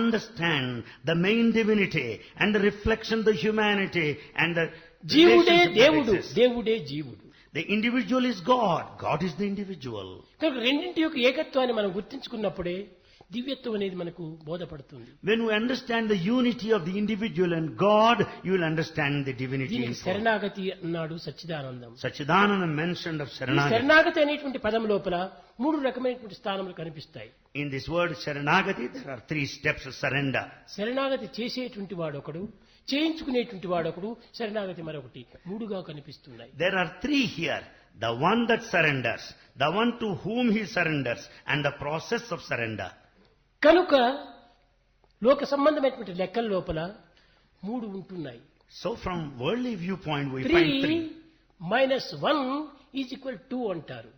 understand the main divinity and the reflection of the humanity and the జీవుడే relationship that దేవుడు, exists. దేవుడే జీవుడు. The individual is God, God is the individual. కనుక రెండింటి యొక్క ఏకత్వాన్ని మనం గుర్తించుకున్నప్పుడే దివ్యత్వం అనేది మనకు బోధపడుతుంది. When we understand the unity of the individual and God, you will understand the divinity in దీనికి full. శరణాగతి అన్నాడు సచ్చిదానందం. Sachidananda mentioned of ఈ Sharanagati. శరణాగతి అనేటువంటి పదం లోపల 3 రకమైనటువంటి స్థానములు కనిపిస్తాయి. In this word Sharanagati, there are 3 steps of surrender. శరణాగతి చేసేటువంటి వాడొకడు, చేయించుకునేటువంటి వాడొకడు, శరణాగతి మరొకటి, 3గా కనిపిస్తున్నాయి. There are 3 here. The one that surrenders, the one to whom he surrenders, and the process of surrender. కనుక లోక సంబంధమైనటువంటి లెక్కల లోపల 3 ఉంటున్నాయి. So from worldly viewpoint we 3 find 3. - 1 = 2 అంటారు.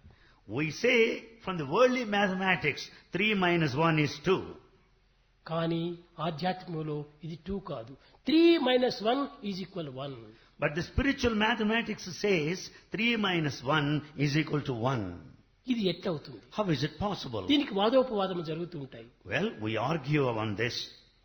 We say from the worldly mathematics 3 minus 1 is 2. కానీ ఆధ్యాత్మికంలో ఇది 2 కాదు. 3 - 1 = 1. But the spiritual mathematics says 3 minus 1 is equal to 1. ఇది ఎట్లవుతుంది? How is it possible? దీనికి వాదోపవాదము జరుగుతూ ఉంటాయి. Well, we argue on this.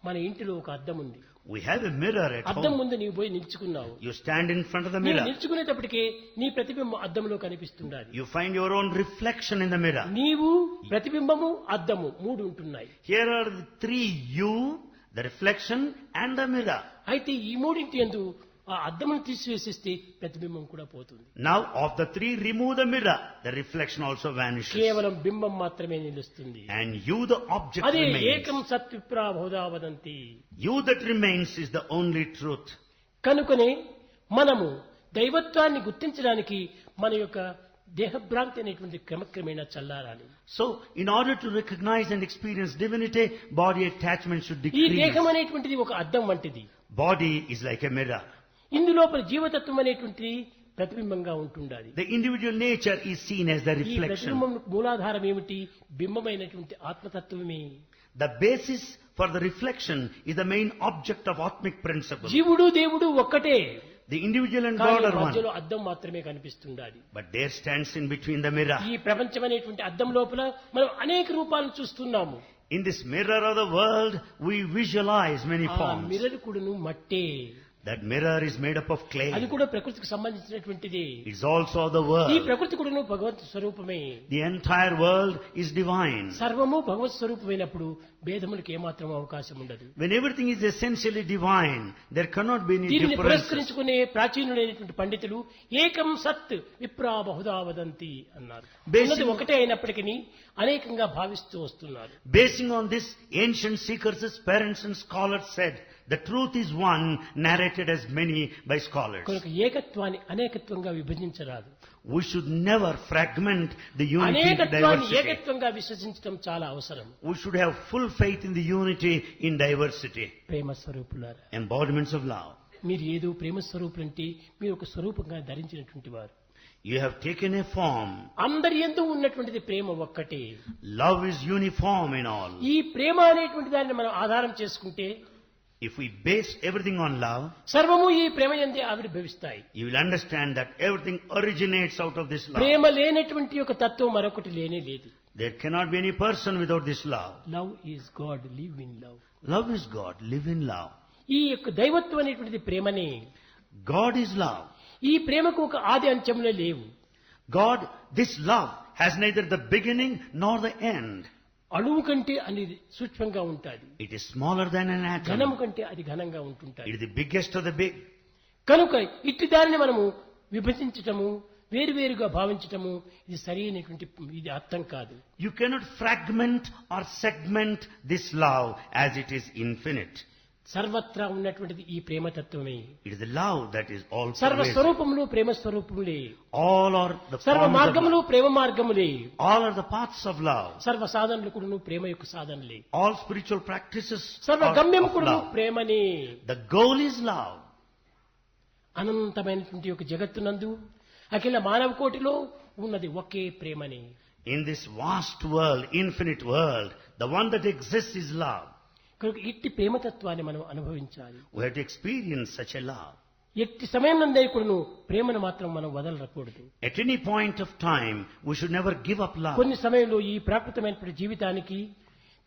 మన ఇంటిలో ఒక అద్దం ఉంది. We have a mirror at అద్దం home. ముందు నీవు పోయి నిల్చుకున్నావు. You stand in front of the నీవు mirror. నిల్చుకునేటప్పటికే నీ ప్రతిబింబం అద్దంలో కనిపిస్తుండాలి. You find your own reflection in the mirror. నీవు, ప్రతిబింబము, అద్దము 3 ఉంటున్నాయి. Here are the 3 you, the reflection and the mirror. అయితే ఈ మూడింటి యందు ఆ అద్దమును తీసివేసేస్తే ప్రతిబింబం కూడా పోతుంది. Now of the 3 remove the mirror, the reflection also vanishes. కేవలం బింబం మాత్రమే నిలుస్తుంది. And you the object అదే remains. ఏకం సత్విప్రా బహుధా వదంతి. You that remains is the only truth. కనుకనే మనము దైవత్వాన్ని గుర్తించడానికి మన యొక్క దేహభ్రాంతి అనేటువంటి క్రమక్రమేణా చల్లారాలి. So in order to recognize and experience divinity, body attachment should ఈ decrease. దేహం అనేటువంటిది ఒక అద్దం వంటిది. Body is like a mirror. ఇందులోపల జీవతత్వం అనేటువంటిది ప్రతిబింబంగా ఉంటుండాలి. The individual nature is seen as the ఈ reflection. ప్రతిబింబం మూలాధారం ఏమిటి? బింబమైనటువంటి ఆత్మతత్వమే. The basis for the reflection is the main object of Atmic principle. జీవుడు దేవుడు ఒక్కటే. The individual and కానీ God are మధ్యలో one. అద్దం మాత్రమే కనిపిస్తుండాలి. But there stands in between the mirror. ఈ ప్రపంచం అనేటువంటి అద్దం లోపల మనం అనేక రూపాలను చూస్తున్నాము. In this mirror of the world, we visualize many ఆ forms. మిర్రర్ కూడాను మట్టే. That mirror is made up of clay. అది కూడా ప్రకృతికి సంబంధించినటువంటిది. It's also of the ఈ world. ప్రకృతి కూడాను భగవత్ స్వరూపమే. The entire world is divine. సర్వము భగవత్ స్వరూపమైనప్పుడు భేదములకు ఏమాత్రం అవకాశం ఉండదు. When everything is essentially divine, there cannot be any దీనిని differences. పురస్కరించుకునే ప్రాచీనులైనటువంటి పండితులు ఏకం సత్ విప్రా బహుధా వదంతి అన్నారు. ఉన్నది ఒకటే అయినప్పటికీ అనేకంగా భావిస్తూ వస్తున్నారు. Basing on this, ancient seekers, parents and scholars said, the truth is one, narrated as many by scholars. కనుక ఏకత్వాన్ని అనేకత్వంగా విభజించరాదు. We should never fragment the unity into అనేకత్వాన్ని diversity. ఏకత్వంగా విశ్వసించడం చాలా అవసరం. We should have full faith in the unity in diversity. ప్రేమ స్వరూపులారా, Embodiments of love. మీరు ఏదో ప్రేమ స్వరూపులంటే మీరు ఒక స్వరూపంగా ధరించినటువంటి వారు. You have taken a form. అందరి యందు ఉన్నటువంటిది ప్రేమ ఒక్కటే. Love is uniform in all. ఈ ప్రేమ అనేటువంటి దాన్ని మనం ఆధారం చేసుకుంటే, If we base everything on love, సర్వము ఈ ప్రేమ యందే ఆవిర్భవిస్తాయి. you will understand that everything originates out of this love. ప్రేమ లేనటువంటి ఒక తత్వం మరొకటి లేనే లేదు. There cannot be any person without this love. Love is God, live in love. Love is God, live in love. ఈ యొక్క దైవత్వం అనేటువంటిది ప్రేమనే. God is love. ఈ ప్రేమకు ఒక ఆది అంత్యములే లేవు. God, this love has neither the beginning nor the end. అణువు కంటే అనేది సూక్ష్మంగా ఉంటుంది. It is smaller than an atom. ఘనము కంటే అది ఘనంగా ఉంటుంటాయి. It is the biggest of the big. కనుక ఇట్టి దానిని మనము విభజించటము, వేరువేరుగా భావించటము, ఇది సరైనటువంటి ఇది అర్థం కాదు. You cannot fragment or segment this love as it is infinite. సర్వత్రా ఉన్నటువంటిది ఈ ప్రేమతత్వమే. It is the love that is all సర్వ pervasive. స్వరూపములు Prema స్వరూపములే. All are the సర్వ forms of మార్గములు love. Prema మార్గములే. All are the paths of love. సర్వ సాధనలు కూడాను ప్రేమ యొక్క సాధనలే. All spiritual practices సర్వ are గమ్యము of కూడాను love. ప్రేమనే. The goal is love. అనంతమైనటువంటి యొక్క జగత్తునందు అఖిల మానవ కోటిలో ఉన్నది ఒకే ప్రేమని. In this vast world, infinite world, the one that exists is love. కనుక ఇట్టి ప్రేమతత్వాన్ని మనం అనుభవించాలి. We have to experience such a love. ఎట్టి సమయం నందే కూడాను ప్రేమను మాత్రం మనం వదలకూడదు. At any point of time, we should never give up love. కొన్ని సమయంలో ఈ ప్రాకృతమైనటువంటి జీవితానికి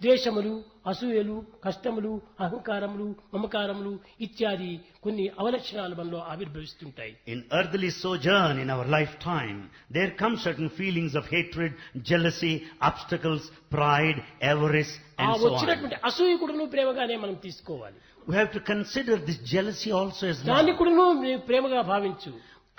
ద్వేషములు, అసూయలు, కష్టములు, అహంకారములు, మమకారములు ఇత్యాది కొన్ని అవలక్షణాలు మనలో ఆవిర్భవిస్తుంటాయి. In earthly sojourn in our lifetime, there come certain feelings of hatred, jealousy, obstacles, pride, avarice, ఆ and so on. వచ్చినటువంటి అసూయ కూడాను ప్రేమగానే మనం తీసుకోవాలి. We have to consider this jealousy also as దాన్ని love. కూడాను ప్రేమగా భావించు.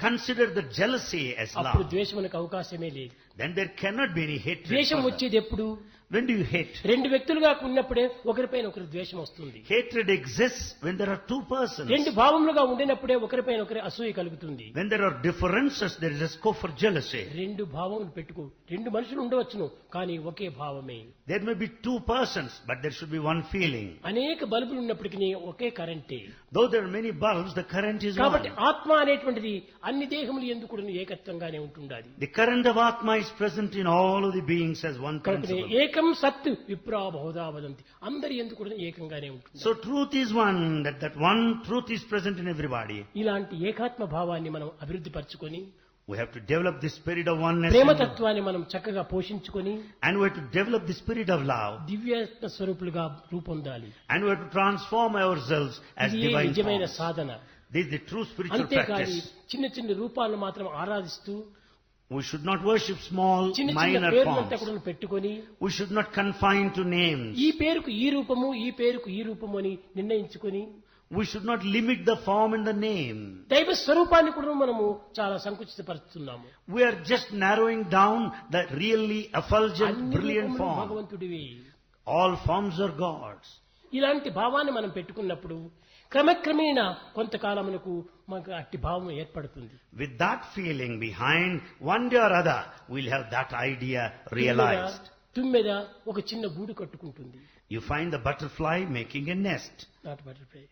Consider the jealousy as అప్పుడు love. ద్వేషమునకు అవకాశమే లేదు. Then there cannot be any hatred. ద్వేషం further. వచ్చేది ఎప్పుడు? When do you hate? రెండు వ్యక్తులుగా ఉన్నప్పుడే ఒకరిపైన ఒకరి ద్వేషం వస్తుంది. Hatred exists when there are two persons. రెండు భావములుగా ఉండినప్పుడే ఒకరిపైన ఒకరి అసూయ కలుగుతుంది. When there are differences, there is a scope for jealousy. రెండు భావములు పెట్టుకో. రెండు మనుషులు ఉండవచ్చును, కానీ ఒకే భావమే. There may be two persons, but there should be one feeling. అనేక బల్బులు ఉన్నప్పటికీ ఒకే కరెంటే. Though there are many bulbs, the current is కాబట్టి one. ఆత్మ అనేటువంటిది అన్ని దేహములు ఎందుకు కూడా ఏకత్వంగానే ఉంటుండాలి. The current of Atma is present in all of the beings as one కాబట్టి principle. ఏకం సత్ విప్రా బహుదా వదంతి. అందరి ఎందుకు కూడా ఏకంగానే ఉంటుంది. So truth is one, that one truth is present in everybody. ఇలాంటి ఏకాత్మ భావాన్ని మనం అభివృద్ధి పరచుకొని We have to develop the spirit of oneness. ప్రేమతత్వాన్ని మనం చక్కగా పోషించుకొని And we have to develop the spirit of love. దివ్యాత్మ స్వరూపులుగా రూపొందాలి. And we have to transform ourselves as ఇది divine నిజమైన forms. Sadhana. This is the true spiritual అంతేకాని practice. చిన్న చిన్న రూపాలను మాత్రం ఆరాధిస్తూ We should not worship small, చిన్న చిన్న minor పేర్లంతా forms. కూడా పెట్టుకొని We should not confine to names. ఈ పేరుకు ఈ రూపము, ఈ పేరుకు ఈ రూపము అని నిర్ణయించుకొని We should not limit the form and the name. దైవ స్వరూపాన్ని కూడా మనము చాలా సంకుచితపరుస్తున్నాము. We are just narrowing down the really effulgent, అన్ని brilliant రూపములు form. భగవంతుడివి. All forms are God's. ఇలాంటి భావాన్ని మనం పెట్టుకున్నప్పుడు క్రమక్రమేణా కొంతకాలమునకు మనకు అట్టి భావం ఏర్పడుతుంది. With that feeling behind, one day or other, we'll have that idea realized. తుమ్మెద ఒక చిన్న గూడు కట్టుకుంటుంది. You find the butterfly making a nest. Not butterfly.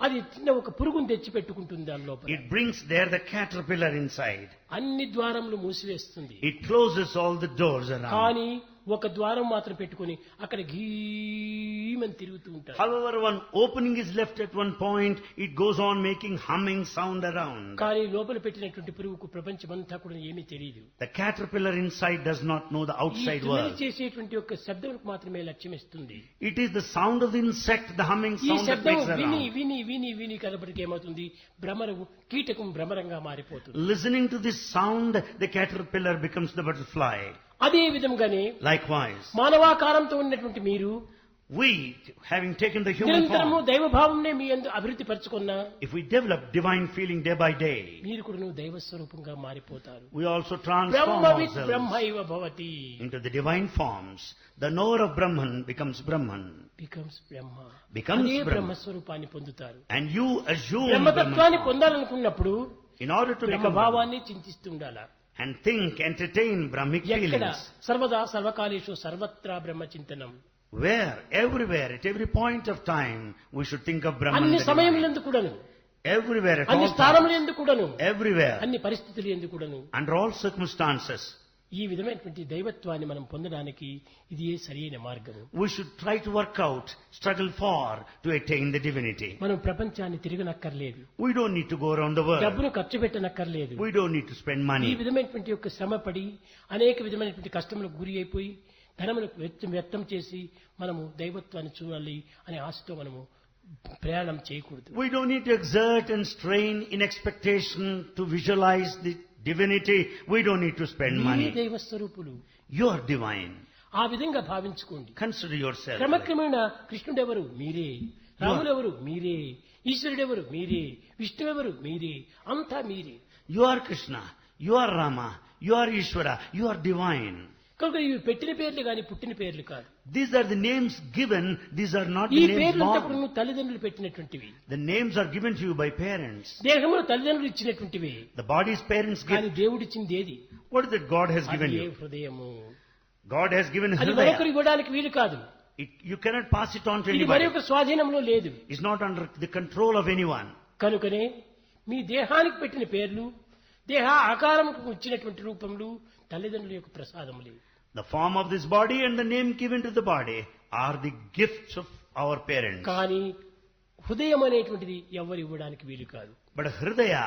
అది చిన్న ఒక పురుగును తెచ్చి పెట్టుకుంటుంది దాని లోపల. It brings there the caterpillar inside. అన్ని ద్వారములు మూసివేస్తుంది. It closes all the doors around. కానీ ఒక ద్వారం మాత్రం పెట్టుకుని అక్కడ గీమని తిరుగుతూ ఉంటారు. However, one opening is left at one point, it goes on making humming sound around. కానీ లోపల పెట్టినటువంటి పురుగుకు ప్రపంచమంతా కూడా ఏమీ తెలియదు. The caterpillar inside does not know the ఈ outside తుమ్మెద world. చేసేటువంటి యొక్క శబ్దంకు మాత్రమే లక్ష్యం ఇస్తుంది. It is the sound of the insect, the humming ఈ sound that శబ్దం makes విని around. విని విని విని కనబడికి ఏమవుతుంది? భ్రమరము కీటకం భ్రమరంగా మారిపోతుంది. Listening to this sound, the caterpillar becomes the butterfly. అదే విధంగానే Likewise, మానవాకారంతో ఉన్నటువంటి మీరు we, having taken the human నిరంతరము form, దైవభావంనే మీ యందు అభివృద్ధి పరచుకున్నా if we develop divine feeling day by day, మీరు కూడా దైవ స్వరూపంగా మారిపోతారు. we also transform బ్రహ్మవిత్ ourselves బ్రహ్మైవ Bhavati. into the divine forms. The knower of Brahman becomes Brahman. Becomes Brahma. Becomes అదే Brahma. బ్రహ్మస్వరూపాన్ని పొందుతారు. And you assume బ్రహ్మతత్వాన్ని Brahman. పొందాలనుకున్నప్పుడు In order to become Brahman, బ్రహ్మభావాన్ని చింతిస్తుండాలా. and think, entertain Brahmic ఎక్కడ feelings. సర్వదా సర్వకాలేషు సర్వత్రా బ్రహ్మచింతనం. Where? Everywhere, at every point of time, we should think of Brahman. అన్ని the divine. సమయములందు కూడాను, Everywhere, at అన్ని all స్థానముల times. యందు కూడాను, Everywhere, అన్ని పరిస్థితులు యందు కూడాను under all circumstances, ఈ విధమైనటువంటి దైవత్వాన్ని మనం పొందడానికి ఇది సరైన మార్గము. we should try to work out, struggle for, to attain the divinity. మనం ప్రపంచాన్ని తిరగనక్కర్లేదు. We don't need to go around the world. డబ్బును ఖర్చు పెట్టనక్కర్లేదు. We don't need to spend ఈ money. విధమైనటువంటి యొక్క శ్రమపడి అనేక విధమైనటువంటి కష్టములకు గురి అయిపోయి ధనములకు వ్యర్థం చేసి మనము దైవత్వాన్ని చూడాలి అనే ఆశతో మనము ప్రయాణం చేయకూడదు. We don't need to exert and strain in expectation to visualize the divinity. We don't need to spend మీరే money. దైవ స్వరూపులు. You are divine. ఆ విధంగా భావించుకోండి. Consider yourself. క్రమక్రమేణా కృష్ణుడెవరు? మీరే. రాములెవరు? మీరే. ఈశ్వరుడెవరు? మీరే. విష్ణువెవరు? మీరే. అంతా మీరే. You are Krishna. You are Rama. You are Ishvara. You are divine. కనుక ఇవి పెట్టిన పేర్లు కానీ పుట్టిన పేర్లు కాదు. These are the names given, these are not ఈ the names పేర్లు born. అంతప్పుడు తల్లిదండ్రులు పెట్టినటువంటివి. The names are given to you by parents. దేహములు తల్లిదండ్రులు ఇచ్చినటువంటివి. The body's parents కానీ give. దేవుడు ఇచ్చింది ఏది? What is that God has given అది you? హృదయము. God has given అది మరొకరు Hridaya. ఇవ్వడానికి వీలు కాదు. You cannot pass it on to ఇది మరి anybody. ఒక స్వాధీనంలో లేదు. It's not under the control of anyone. కనుకనే మీ దేహానికి పెట్టిన పేర్లు, దేహ ఆకారముకు ఇచ్చినటువంటి రూపములు తల్లిదండ్రుల యొక్క ప్రసాదములే. The form of this body and the name given to the body are the gifts of our parents. కానీ హృదయం అనేటువంటిది ఎవరు ఇవ్వడానికి వీలు కాదు. But Hridaya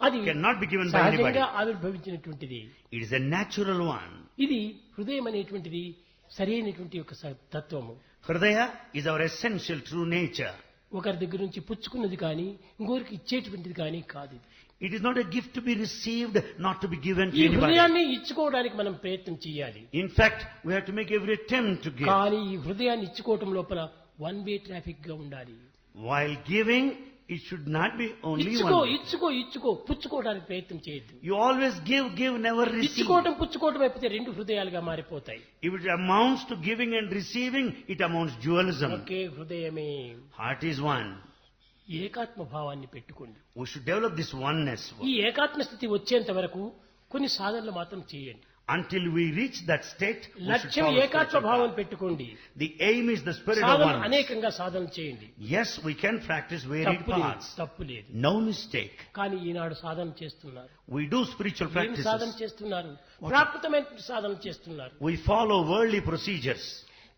అది cannot be given by anybody. సహజంగా ఆవిర్భవించినటువంటిది. It is a natural one. ఇది హృదయం అనేటువంటిది సరైనటువంటి యొక్క తత్వము. Hridaya is our essential true nature. ఒకరి దగ్గర నుంచి పుచ్చుకున్నది కానీ ఇంకొకరికి ఇచ్చేటువంటిది కానీ కాదు. It is not a gift to be received, not to be given to ఈ anybody. హృదయాన్ని ఇచ్చుకోవడానికి మనం ప్రయత్నం చేయాలి. In fact, we have to make every attempt to give. కానీ ఈ హృదయాన్ని ఇచ్చుకోవటం లోపల వన్ వే ట్రాఫిక్ గా ఉండాలి. While giving, it should not be only ఇచ్చుకో one way. ఇచ్చుకో ఇచ్చుకో పుచ్చుకోవడానికి ప్రయత్నం చేయొద్దు. You always give, never receive. ఇచ్చుకోవటం పుచ్చుకోవటం అయిపోతే రెండు హృదయాలుగా మారిపోతాయి. If it amounts to giving and receiving, it amounts dualism. ఒకే హృదయమే. Heart is one. ఏకాత్మ భావాన్ని పెట్టుకోండి. We should develop this oneness. ఈ ఏకాత్మ స్థితి వచ్చేంత వరకు కొన్ని సాధనలు మాత్రం చేయండి. Until we reach that state, we should లక్ష్యం follow ఏకాత్మ spiritual భావం path. పెట్టుకోండి. The aim is the spirit of Sadhana oneness. అనేకంగా సాధన చేయండి. Yes, we can practice varied తప్పు లేదు, paths. తప్పు లేదు. No mistake. కానీ ఈనాడు సాధన చేస్తున్నారు. We do spiritual ఏం సాధన practices. చేస్తున్నారు? ప్రాకృతమైన సాధన చేస్తున్నారు. We follow worldly procedures.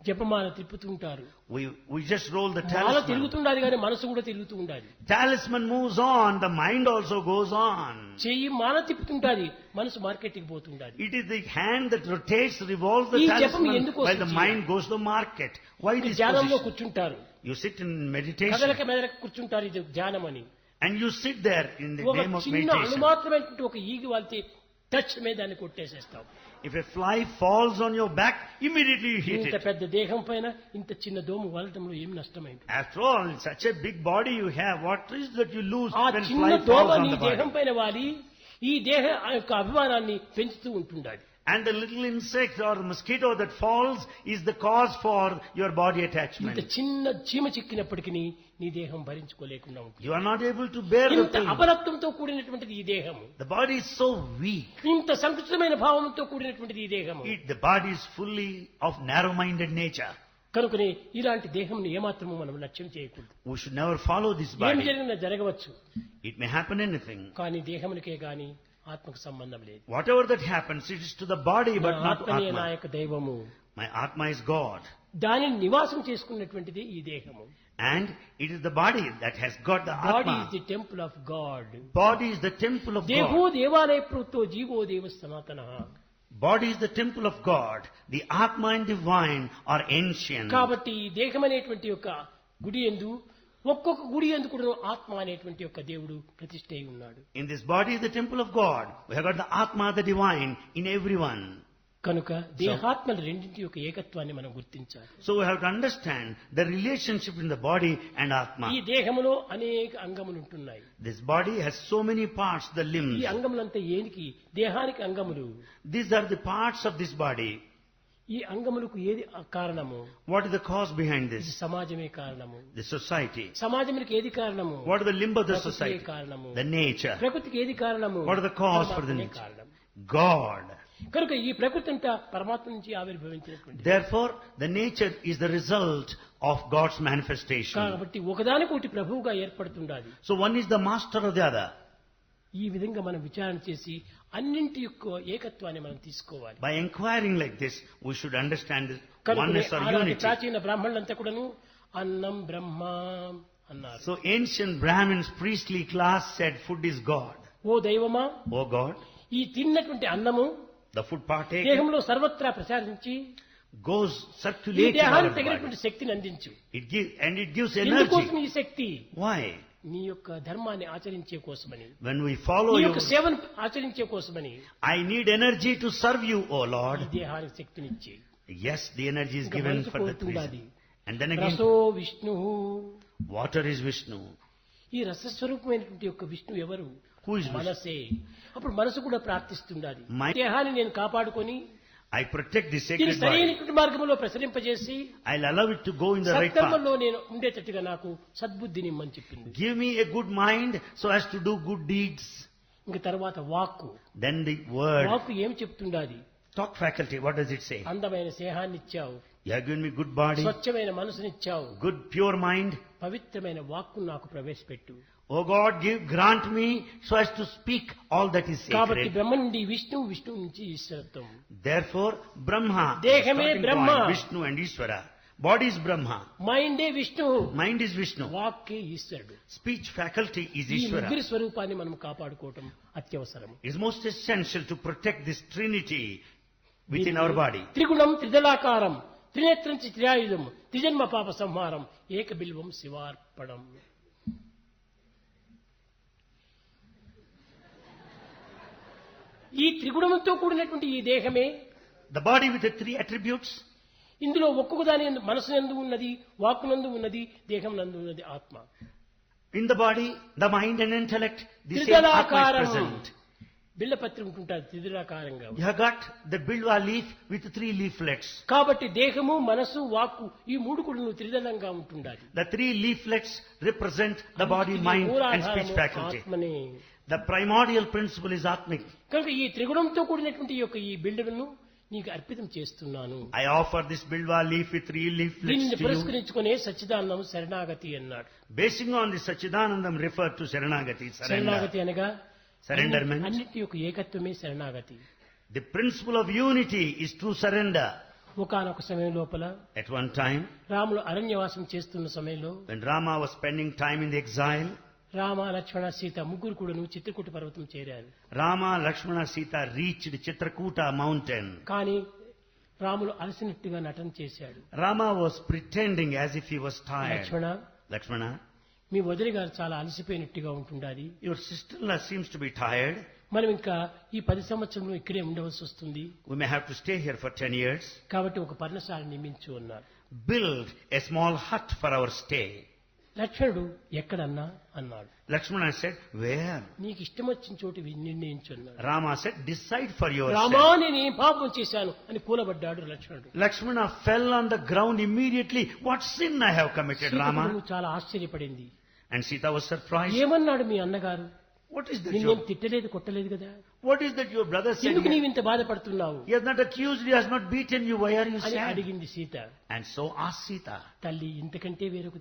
జపమాల తిప్పుతుంటారు. We just roll the Mala talisman. తిరుగుతుండాలి కానీ మనసు కూడా తిరుగుతూ ఉండాలి. Talisman moves on, the mind also goes on. చెయ్యి మాల తిప్పుతుంటాది, మనసు మార్కెట్కి పోతుండాలి. It is the hand that rotates, revolves the ఈ జపం talisman ఎందుకోసం while the చేయాలి? mind goes to market. Why this ధ్యానంలో position? కూర్చుంటారు. You sit in meditation కదలక మెదలక కూర్చుంటారు. ఇది ధ్యానం అని. and you sit there in the ఒక name of చిన్న meditation. అణుమాత్రమైనటువంటి ఒక ఈగి వాళ్తే టచ్ మీద దాన్ని కొట్టేసేస్తాం. If a fly falls on your back, immediately you hit ఇంత it. పెద్ద దేహం పైన ఇంత చిన్న దోమ వాలటంలో ఏం నష్టమైంది? After all, such a big body you have, what is that you lose ఆ when చిన్న fly దోమ falls on నీ the దేహం body? పైన వాలి ఈ దేహ యొక్క అభిమానాన్ని పెంచుతూ ఉంటుండాలి. And the little insect or mosquito that falls is the cause for your body ఇంత attachment. చిన్న చీమ చిక్కినప్పటికీ నీ దేహం భరించుకోలేకుండా ఉంటుంది. You are not able to bear the ఇంత pain. అబలత్వంతో కూడినటువంటిది ఈ దేహము. The body is so weak. ఇంత సంకుచితమైన భావంతో కూడినటువంటిది ఈ దేహము. The body is fully of narrow-minded nature. కనుకనే ఇలాంటి దేహంని ఏమాత్రము మనం లక్ష్యం చేయకూడదు. We should never follow this ఏం body. జరిగినా జరగవచ్చు, It may happen anything. కానీ దేహమునికే గాని ఆత్మకు సంబంధం లేదు. Whatever that happens, it is to the body but నా not to ఆత్మనే నా Atma. యొక్క దైవము. My Atma is God. దానిని నివాసం చేసుకున్నటువంటిది ఈ దేహము. And it is the body that has got the body is Atma. The temple of God. Body is the temple of దేహో God. దేవాలయ ప్రోక్తో జీవో దేవ సనాతనః. Body is the temple of God. The Atma and divine are ancient. కాబట్టి ఈ దేహం అనేటువంటి యొక్క గుడి యందు ఒక్కొక్క గుడి యందు కూడా ఆత్మ అనేటువంటి యొక్క దేవుడు ప్రతిష్ఠ అయి ఉన్నాడు. In this body is the temple of God. We have got the Atma, the divine, in everyone. కనుక దేహాత్మల రెండింటి యొక్క ఏకత్వాన్ని మనం గుర్తించాలి. So we have to understand the relationship in the body and ఈ Atma. దేహములో అనేక అంగములు ఉంటున్నాయి. This body has so many parts, the ఈ limbs. అంగములంతా ఏనికి? దేహానికి అంగములు. These are the parts of this body. ఈ అంగములకు ఏది కారణము? What is the cause behind ఇది this? సమాజమే కారణము. The society. సమాజానికి ఏది కారణము? What is the limb of the ప్రకృతియే society? కారణము. The nature. ప్రకృతికి ఏది కారణము? What is the cause for the పరమాత్మనే nature? కారణం. God. కనుక ఈ ప్రకృతి అంతా పరమాత్మ నుంచి ఆవిర్భవించినటువంటి. Therefore, the nature is the result of God's manifestation. కాబట్టి ఒకదానికొకటి ప్రభువుగా ఏర్పడుతుండాలి. So one is the master of the other. ఈ విధంగా మనం విచారణ చేసి అన్నింటి యొక్క ఏకత్వాన్ని మనం తీసుకోవాలి. By inquiring like this, we should understand the కనుక oneness or ఆనాటి unity. ప్రాచీన బ్రాహ్మణులంతా కూడాను అన్నం బ్రహ్మ అన్నారు. So ancient Brahmins, priestly class said food is God. ఓ దైవమా, Oh God, ఈ తిన్నటువంటి అన్నము the food partaken దేహంలో సర్వత్రా ప్రసారించి goes ఈ circulating all దేహానికి over the తగినటువంటి body. శక్తిని అందించు. It gives ఎందుకోసం energy. ఈ శక్తి? Why? నీ యొక్క ధర్మాన్ని ఆచరించే కోసమని, When we follow నీ you, యొక్క సేవను ఆచరించే కోసమని I need energy to serve you, O ఈ Lord. దేహానికి శక్తినిచ్చి. Yes, the energy is ఇంకా given మనసు for that కోరుతుండాలి. reason. And then again, రసో Vishnu. water is Vishnu. ఈ రసస్వరూపమైనటువంటి యొక్క విష్ణు ఎవరు? Who is Vishnu? మనసే. అప్పుడు మనసు కూడా ప్రార్థిస్తుండాలి. My- దేహాన్ని నేను కాపాడుకొని I protect the దీన్ని sacred body. సరైనటువంటి మార్గంలో ప్రసరింపజేసి I'll allow it to go in the right path. సత్కర్మల్లో నేను ఉండేటట్టుగా నాకు సద్బుద్ధిని ఇమ్మని చెప్పింది. Give me a good mind so as to do good deeds. ఇంక తర్వాత వాక్కు. Then the word. వాక్కు ఏం చెప్తుండాది? Talk faculty, what does it say? అందమైన స్నేహాన్ని ఇచ్చావు, You have given me good body, స్వచ్ఛమైన మనసునిచ్చావు, good pure mind. పవిత్రమైన వాక్కు నాకు ప్రవేశపెట్టు. O God, grant me so as to speak all that is కాబట్టి sacred. బ్రహ్మ నుండి విష్ణువు, విష్ణువు నుంచి ఈశ్వరత్వం. Therefore, Brahma, దేహమే starting Brahma. point, Vishnu and Ishvara. Body is Brahma. మైండే విష్ణువు, Mind is Vishnu. వాక్కే ఈశ్వరుడు. Speech faculty is ఈ Ishvara. ముగ్గురి స్వరూపాన్ని మనం కాపాడుకోవటం అత్యవసరం. It is most essential to protect this trinity within our body. త్రిగుణం త్రిదళాకారం, త్రినేత్రం త్రియాయుధం, త్రిజన్మ పాప సంహారం, ఏక బిల్వం శివార్పణం. ఈ త్రిగుణంతో కూడినటువంటి ఈ దేహమే, The body with the three attributes. ఇందులో ఒక్కొక్క దాని మనసునందు ఉన్నది, వాక్కునందు ఉన్నది, దేహం నందు ఉన్నది ఆత్మ. In the body, the mind and intellect, the same Atma is త్రిదళాకారం. present. బిళ్ళపత్రి ఉంటుంటారు త్రిదళాకారంగా. You have got the bilwa leaf with three leaflets. కాబట్టి దేహము, మనసు, వాక్కు ఈ మూడు కూడా త్రిదళంగా ఉంటుండాలి. The three leaflets represent the body, mind and speech faculty. ఆత్మనే. The primordial principle is Atmic. కనుక ఈ త్రిగుణంతో కూడినటువంటి ఈ యొక్క ఈ బిల్డను నీకు అర్పితం చేస్తున్నాను. I offer this bilwa leaf with three leaflets దీన్ని to you. పురస్కరించుకునే సచ్చిదానందం శరణాగతి అన్నాడు. Basing on the Sachidanandam referred to Saranagati, surrender. శరణాగతి అనగా Surrenderment. అన్నిటి యొక్క ఏకత్వమే శరణాగతి. The principle of unity is true surrender. ఒకానొక సమయం లోపల At one time, రాములు అరణ్యవాసం చేస్తున్న సమయంలో when Rama was spending time in the exile, Rama, లక్ష్మణ, సీత ముగ్గురు కూడాను చిత్రకూట పర్వతం చేరారు. Rama, Lakshmana, Sita reached Chitrakuta mountain. కానీ రాములు అలసినట్టుగా నటన చేశాడు. Rama was pretending as if he was tired. Lakshmana, Lakshmana, మీ వదిలి గారు చాలా అలసిపోయినట్టుగా ఉంటుండాలి. your sister-in-law seems to be tired. మనం ఇంకా ఈ 10 సంవత్సరంలో ఇక్కడే ఉండవలసి వస్తుంది. We may have to stay here for 10 years. కాబట్టి ఒక పర్ణశాల నిర్మించు అన్నారు. Build a small hut for our stay. లక్ష్మణుడు ఎక్కడన్నా అన్నాడు. Lakshmana said, where? నీకు ఇష్టం వచ్చిన చోటు నిర్ణయించు అన్నాడు. Rama said, decide for Rama, yourself. నేను ఏం పాపం చేశాను అని కూలబడ్డాడు లక్ష్మణుడు. Lakshmana fell on the ground immediately. What sin I have committed, Sita Rama? కూడా చాలా ఆశ్చర్యపడింది. And Sita was surprised. ఏమన్నాడు మీ అన్నగారు? What is that? నిన్నేం తిట్టలేదు, కొట్టలేదు కదా, What is that your brother said? ఎందుకు He నీవు ఇంత బాధపడుతున్నావు has not accused you, he has not beaten you. Why are you అని sad? అడిగింది Sita. And so asked Sita, తల్లి, ఇంతకంటే వేరొక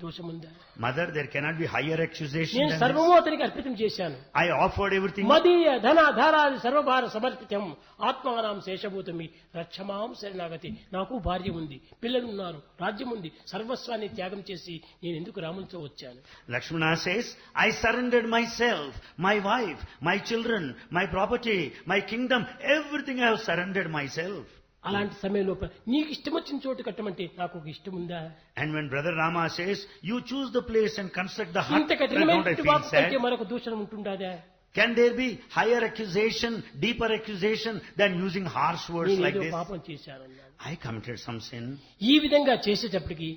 దోషముందా? Mother, there cannot be higher accusation నేను than సర్వము this. అతనికి అర్పితం చేశాను. I offered everything. మదీయ ధన ధారాది సర్వభార సమర్పితం ఆత్మానాం శేషభూతమి రక్షమాం శరణాగతి. నాకు భార్య ఉంది, పిల్లలున్నారు, రాజ్యం ఉంది, సర్వస్వాన్ని త్యాగం చేసి నేను ఎందుకు రామునితో వచ్చాను? Lakshmana says, I surrendered myself, my wife, my children, my property, my kingdom, everything I have surrendered myself. అలాంటి సమయంలో నీకు ఇష్టం వచ్చిన చోటు కట్టమంటే నాకు ఒక ఇష్టం ఉందా? And when brother Rama says, you choose the place and construct the hut, ఇంత well, don't I కఠినమైనటువంటి feel వాక్కు కంటే sad? మరొక దూషణం ఉంటుందా? Can there be higher accusation, deeper accusation than using harsh words నేను like ఏదో this? పాపం చేశానన్నాడు. I committed some sin. ఈ విధంగా చేసేటప్పటికి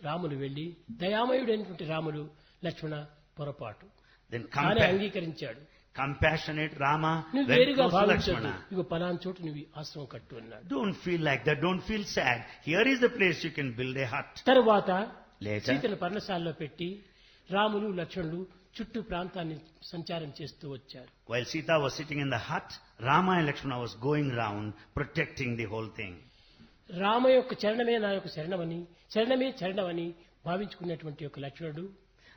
రాములు వెళ్లి, దయామయుడైనటువంటి రాములు, లక్ష్మణ పొరపాటు Then కానీ అంగీకరించాడు. compassionate Rama నువ్వు went వేరుగా close to భావించదు, Lakshmana. ఇగో పలానా చోటు నువ్వు ఆశ్రమం కట్టు అన్నాడు. Don't feel like that. Don't feel sad. Here is the place you can build a hut. తరువాత Later, సీతను పర్ణశాలలో పెట్టి రాములు, లక్ష్మణులు చుట్టూ ప్రాంతాన్ని సంచారం చేస్తూ వచ్చారు. while Sita was sitting in the hut, Rama and Lakshmana was going round protecting the whole thing. Rama యొక్క చరణమే నా యొక్క శరణమని, శరణమే చరణమని భావించుకున్నటువంటి యొక్క లక్ష్మణుడు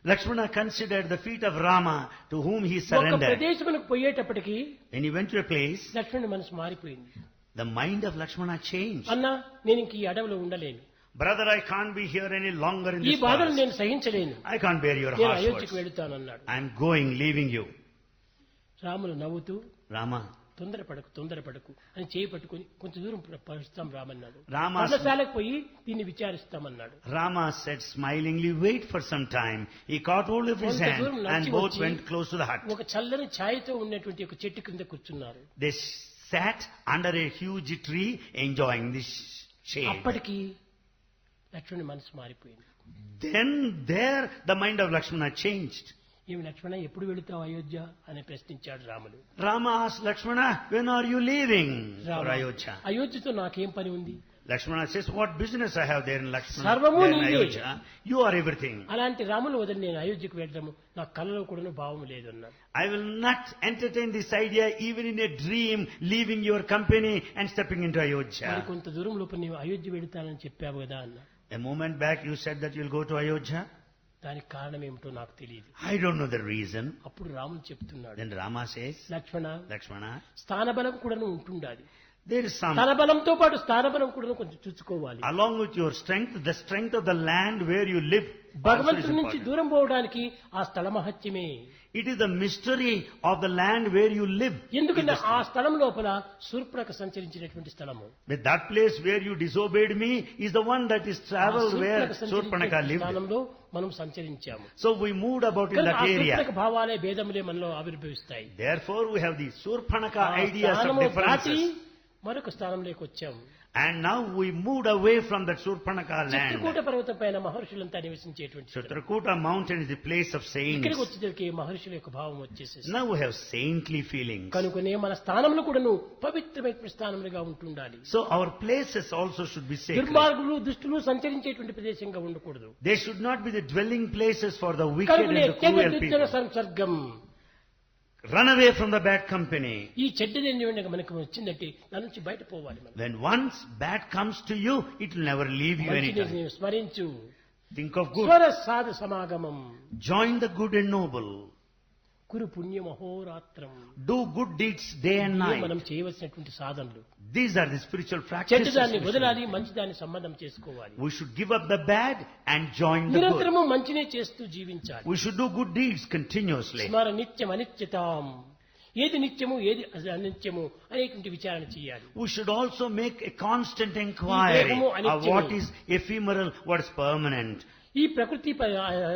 Lakshmana considered the feet of Rama to whom he ఒక surrendered. ప్రదేశమునకు పోయేటప్పటికి When he went to a place, లక్ష్మణుడి మనసు మారిపోయింది. the mind of Lakshmana changed. అన్నా, నేను ఇంక ఈ అడవిలో ఉండలేను, Brother, I can't be here any longer in ఈ this బాధను forest. నేను సహించలేను, I can't bear your నేను harsh అయోధ్యకు words. వెళుతానన్నాడు. I'm going, leaving you. Ramulu నవ్వుతూ, Rama. తొందరపడకు అని చేయి పట్టుకుని కొంచెం దూరం పరుస్తాం రామన్నాడు. Rama- పర్ణశాలకు పోయి దీన్ని విచారిస్తామన్నాడు. Rama said smilingly, wait for some time. He caught hold of his కొంత hand దూరం and నడిచి both వచ్చి went close to the hut. ఒక చల్లని ఛాయతో ఉన్నటువంటి ఒక చెట్టు కింద కూర్చున్నారు. They sat under a huge tree enjoying this shade. అప్పటికి లక్ష్మణుడి మనసు మారిపోయింది. Then there the mind of Lakshmana changed. ఏమి లక్ష్మణ ఎప్పుడు వెళుతావు అయోధ్య అని ప్రశ్నించాడు రాముడు. Rama asked Lakshmana, when are you leaving for Rama, Ayodhya? అయోధ్యతో నాకేం పని ఉంది? Lakshmana says, what business I have there in Lakshmana? సర్వము There in నీవే. Ayodhya? You are everything. అలాంటి రాములు వదిలి నేను అయోధ్యకు వెళ్ళడము నా కళ్ళలో కూడా భావం లేదు అన్నాడు. I will not entertain this idea even in a dream, leaving your company and stepping into మరి Ayodhya. కొంత దూరం లోపల నీవు అయోధ్య వెళుతానని చెప్పావు కదా అన్నా. A moment back you said that you'll go to Ayodhya. దానికి కారణం ఏమిటో నాకు తెలియదు. I don't know the reason. అప్పుడు రాముడు చెప్తున్నాడు, Then Rama says, లక్ష్మణ Lakshmana, స్థానబలం కూడా ఉంటుండాలి. there is some, తన బలంతో పాటు స్థానబలం కూడా కొంచెం చూసుకోవాలి. along with your strength, the strength of the land where you live also is భగవంతుడి నుంచి important. దూరం పోవడానికి ఆ స్థల మహత్యమే. It is the mystery of the land where you live. ఎందుకంటే ఆ స్థలం లోపల శూర్పణఖ సంచరించినటువంటి స్థలము. But that place where you disobeyed me is the one that is traveled where Surpanaka lived. స్థానంలో మనం సంచరించాము. So we moved about in that ఆ area. శూర్పణఖ భావాలే భేదములే మనలో ఆవిర్భవిస్తాయి. Therefore we have the Surpanaka ఆ ideas of స్థానము దాటి differences. మరొక స్థానంలోకి వచ్చాము. And now we moved away from that Surpanaka Chitrakoot land. పర్వతం పైన మహర్షులంతా నివసించేటువంటి స్థలం. Chitrakuta mountain is the place of ఇక్కడికి saints. వచ్చేసరికి మహర్షుల యొక్క భావం వచ్చేసేసి Now we have saintly feelings. కనుకనే మన స్థానంలో కూడాను పవిత్రమైన స్థానములుగా ఉంటుండాలి. So our places also should be sacred. దుర్మార్గులు దుష్టులు సంచరించేటువంటి ప్రదేశంగా ఉండకూడదు. They should not be the dwelling places for the wicked and కనుకనే the cruel చెడ్డ people. సంసర్గం. Run away from the bad company. ఈ చెడ్డది మనకు వచ్చిందంటే దాని నుంచి బయట పోవాలి మనం. When once bad comes to you, it will never leave you మంచిని anytime. నీవు స్మరించు. Think of good. స్వర సాధు సమాగమం Join the good and noble. కురు పుణ్యం అహోరాత్రం. Do good deeds day and ఇవే night. మనం చేయవలసినటువంటి సాధనలు. These are the spiritual practices. చెడ్డదాన్ని we should వదలాలి, do. మంచిదాన్ని సంబంధం చేసుకోవాలి. We should give up the bad and join the good. నిరంతరము మంచినే చేస్తూ జీవించాలి. We should do good deeds continuously. స్మర నిత్యం అనిత్యతాం. ఏది నిత్యము ఏది అనిత్యము అనేటువంటి విచారణ చేయాలి. We should also make a constant inquiry దేహము of అనిత్యము. what is ephemeral, what is permanent. ఈ ప్రకృతి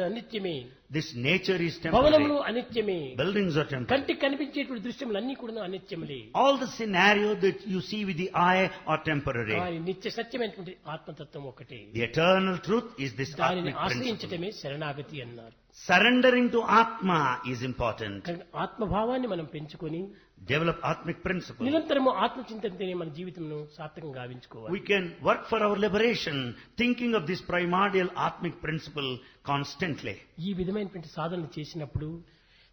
అనిత్యమే, This nature is భవనములు temporary. అనిత్యమే, Buildings are temporary. కంటికి కనిపించేటువంటి దృశ్యములన్నీ కూడా అనిత్యములే. All the scenario that you see with the eye are temporary. కానీ నిత్య సత్యమైనటువంటి ఆత్మతత్వం ఒకటే. The eternal truth is this దానిని Atmic principle. ఆశ్రయించటమే శరణాగతి అన్నారు. Surrendering to Atma is important. కనుక ఆత్మభావాన్ని మనం పెంచుకొని Develop Atmic principle. నిరంతరము ఆత్మచింతనతోనే మన జీవితంను సార్థకంగా గావించుకోవాలి. We can work for our liberation thinking of this primordial Atmic principle constantly. ఈ విధమైనటువంటి సాధనలు చేసినప్పుడు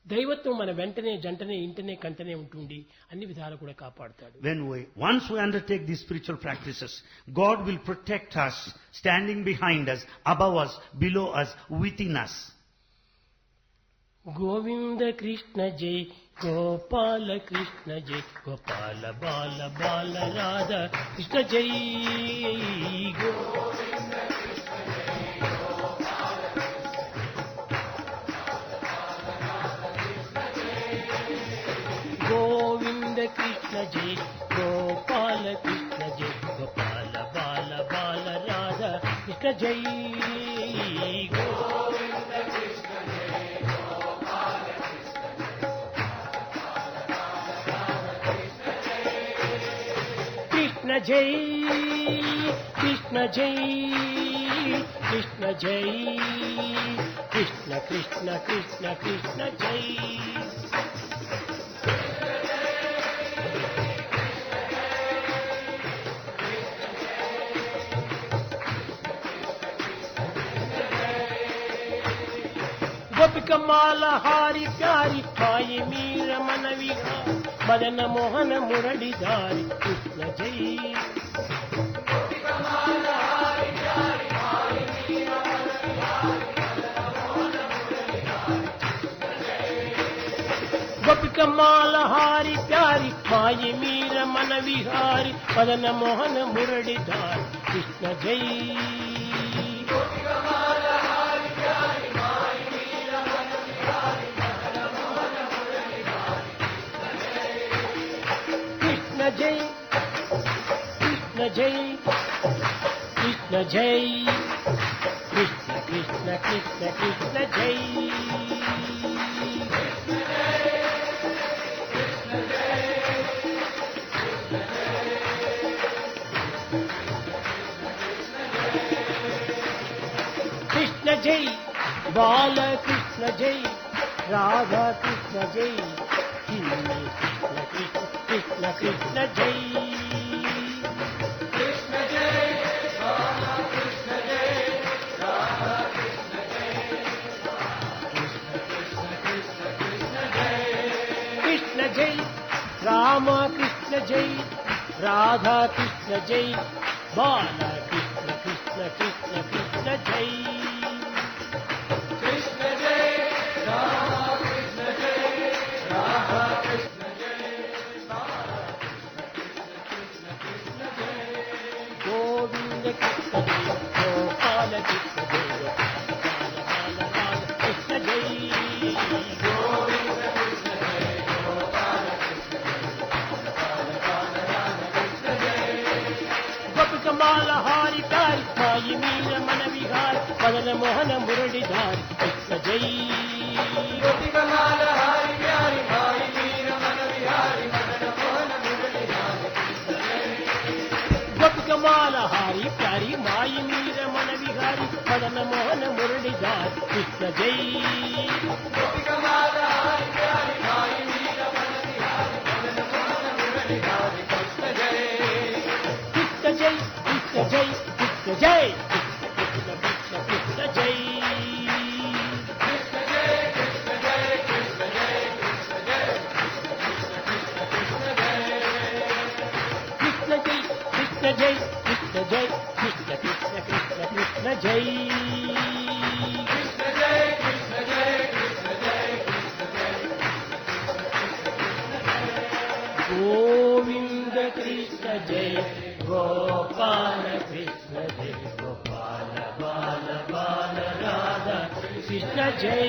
దైవత్వం మన వెంటనే జంటనే ఇంటనే కంటనే ఉంటుంది, అన్ని విధాలు కూడా కాపాడుతాడు. Once we undertake these spiritual practices, God will protect us, standing behind us, above us, below us, within us. Govinda Krishna జై గోపాల కృష్ణ జై గోపాల బాల బాల రాధ కృష్ణ జై గోవింద కృష్ణ జై గోపాల కృష్ణ జై గోపాల బాల బాల రాధ కృష్ణ జై కృష్ణ జై కృష్ణ జై కృష్ణ జై కృష్ణ కృష్ణ కృష్ణ కృష్ణ జై. గోపికమాల హారి ప్యారి మాయి మీర మన విహారి మదన మోహన మురళిధారి కృష్ణ జై. గోపికమాల హారి ప్యారి మాయి మీర మన విహారి మదన మోహన మురళిధారి కృష్ణ జై. కృష్ణ జై కృష్ణ జై కృష్ణ జై కృష్ణ కృష్ణ కృష్ణ కృష్ణ జై. కృష్ణ జై బాల కృష్ణ జై రాధా కృష్ణ జై కృష్ణ కృష్ణ కృష్ణ కృష్ణ జై కృష్ణ జై రాధా కృష్ణ జై రాధా కృష్ణ జై కృష్ణ కృష్ణ కృష్ణ కృష్ణ జై కృష్ణ జై రామ కృష్ణ జై రాధా కృష్ణ జై బాల కృష్ణ కృష్ణ కృష్ణ కృష్ణ జై కృష్ణ జై రాధా కృష్ణ జై రాధా కృష్ణ జై రాధా కృష్ణ కృష్ణ కృష్ణ జై గోవింద కృష్ణ జై గోపాల కృష్ణ జై బాల బాల కృష్ణ జై గోవింద కృష్ణ జై గోపాల కృష్ణ జై బాల బాల రాధా కృష్ణ జై గోపికమాల హారి కారి మాయి మీర మన విహారి మదన మోహన మురళిధారి కృష్ణ జై గోపికమాల హారి ప్యారి మాయి వీర మన విహారి మదన మోహన మురళిధారి కృష్ణ జై గోపికమాల హారి ప్యారి మాయి మీర మన విహారి మదన మోహన మురళిధారి కృష్ణ జై గోపికమాల హారి ప్యారి మాయి వీర మన విహారి మదన మోహన మురళిధారి కృష్ణ జై కృష్ణ జై కృష్ణ జై కృష్ణ జై కృష్ణ కృష్ణ కృష్ణ జై కృష్ణ జై కృష్ణ జై కృష్ణ జై కృష్ణ జై కృష్ణ కృష్ణ జై కృష్ణ జై కృష్ణ జై కృష్ణ జై కృష్ణ కృష్ణ కృష్ణ కృష్ణ జై కృష్ణ జై కృష్ణ జై కృష్ణ జై కృష్ణ జై గోవింద కృష్ణ జై గోపాల కృష్ణ జై గోపాల బాల బాల రాధా కృష్ణ జై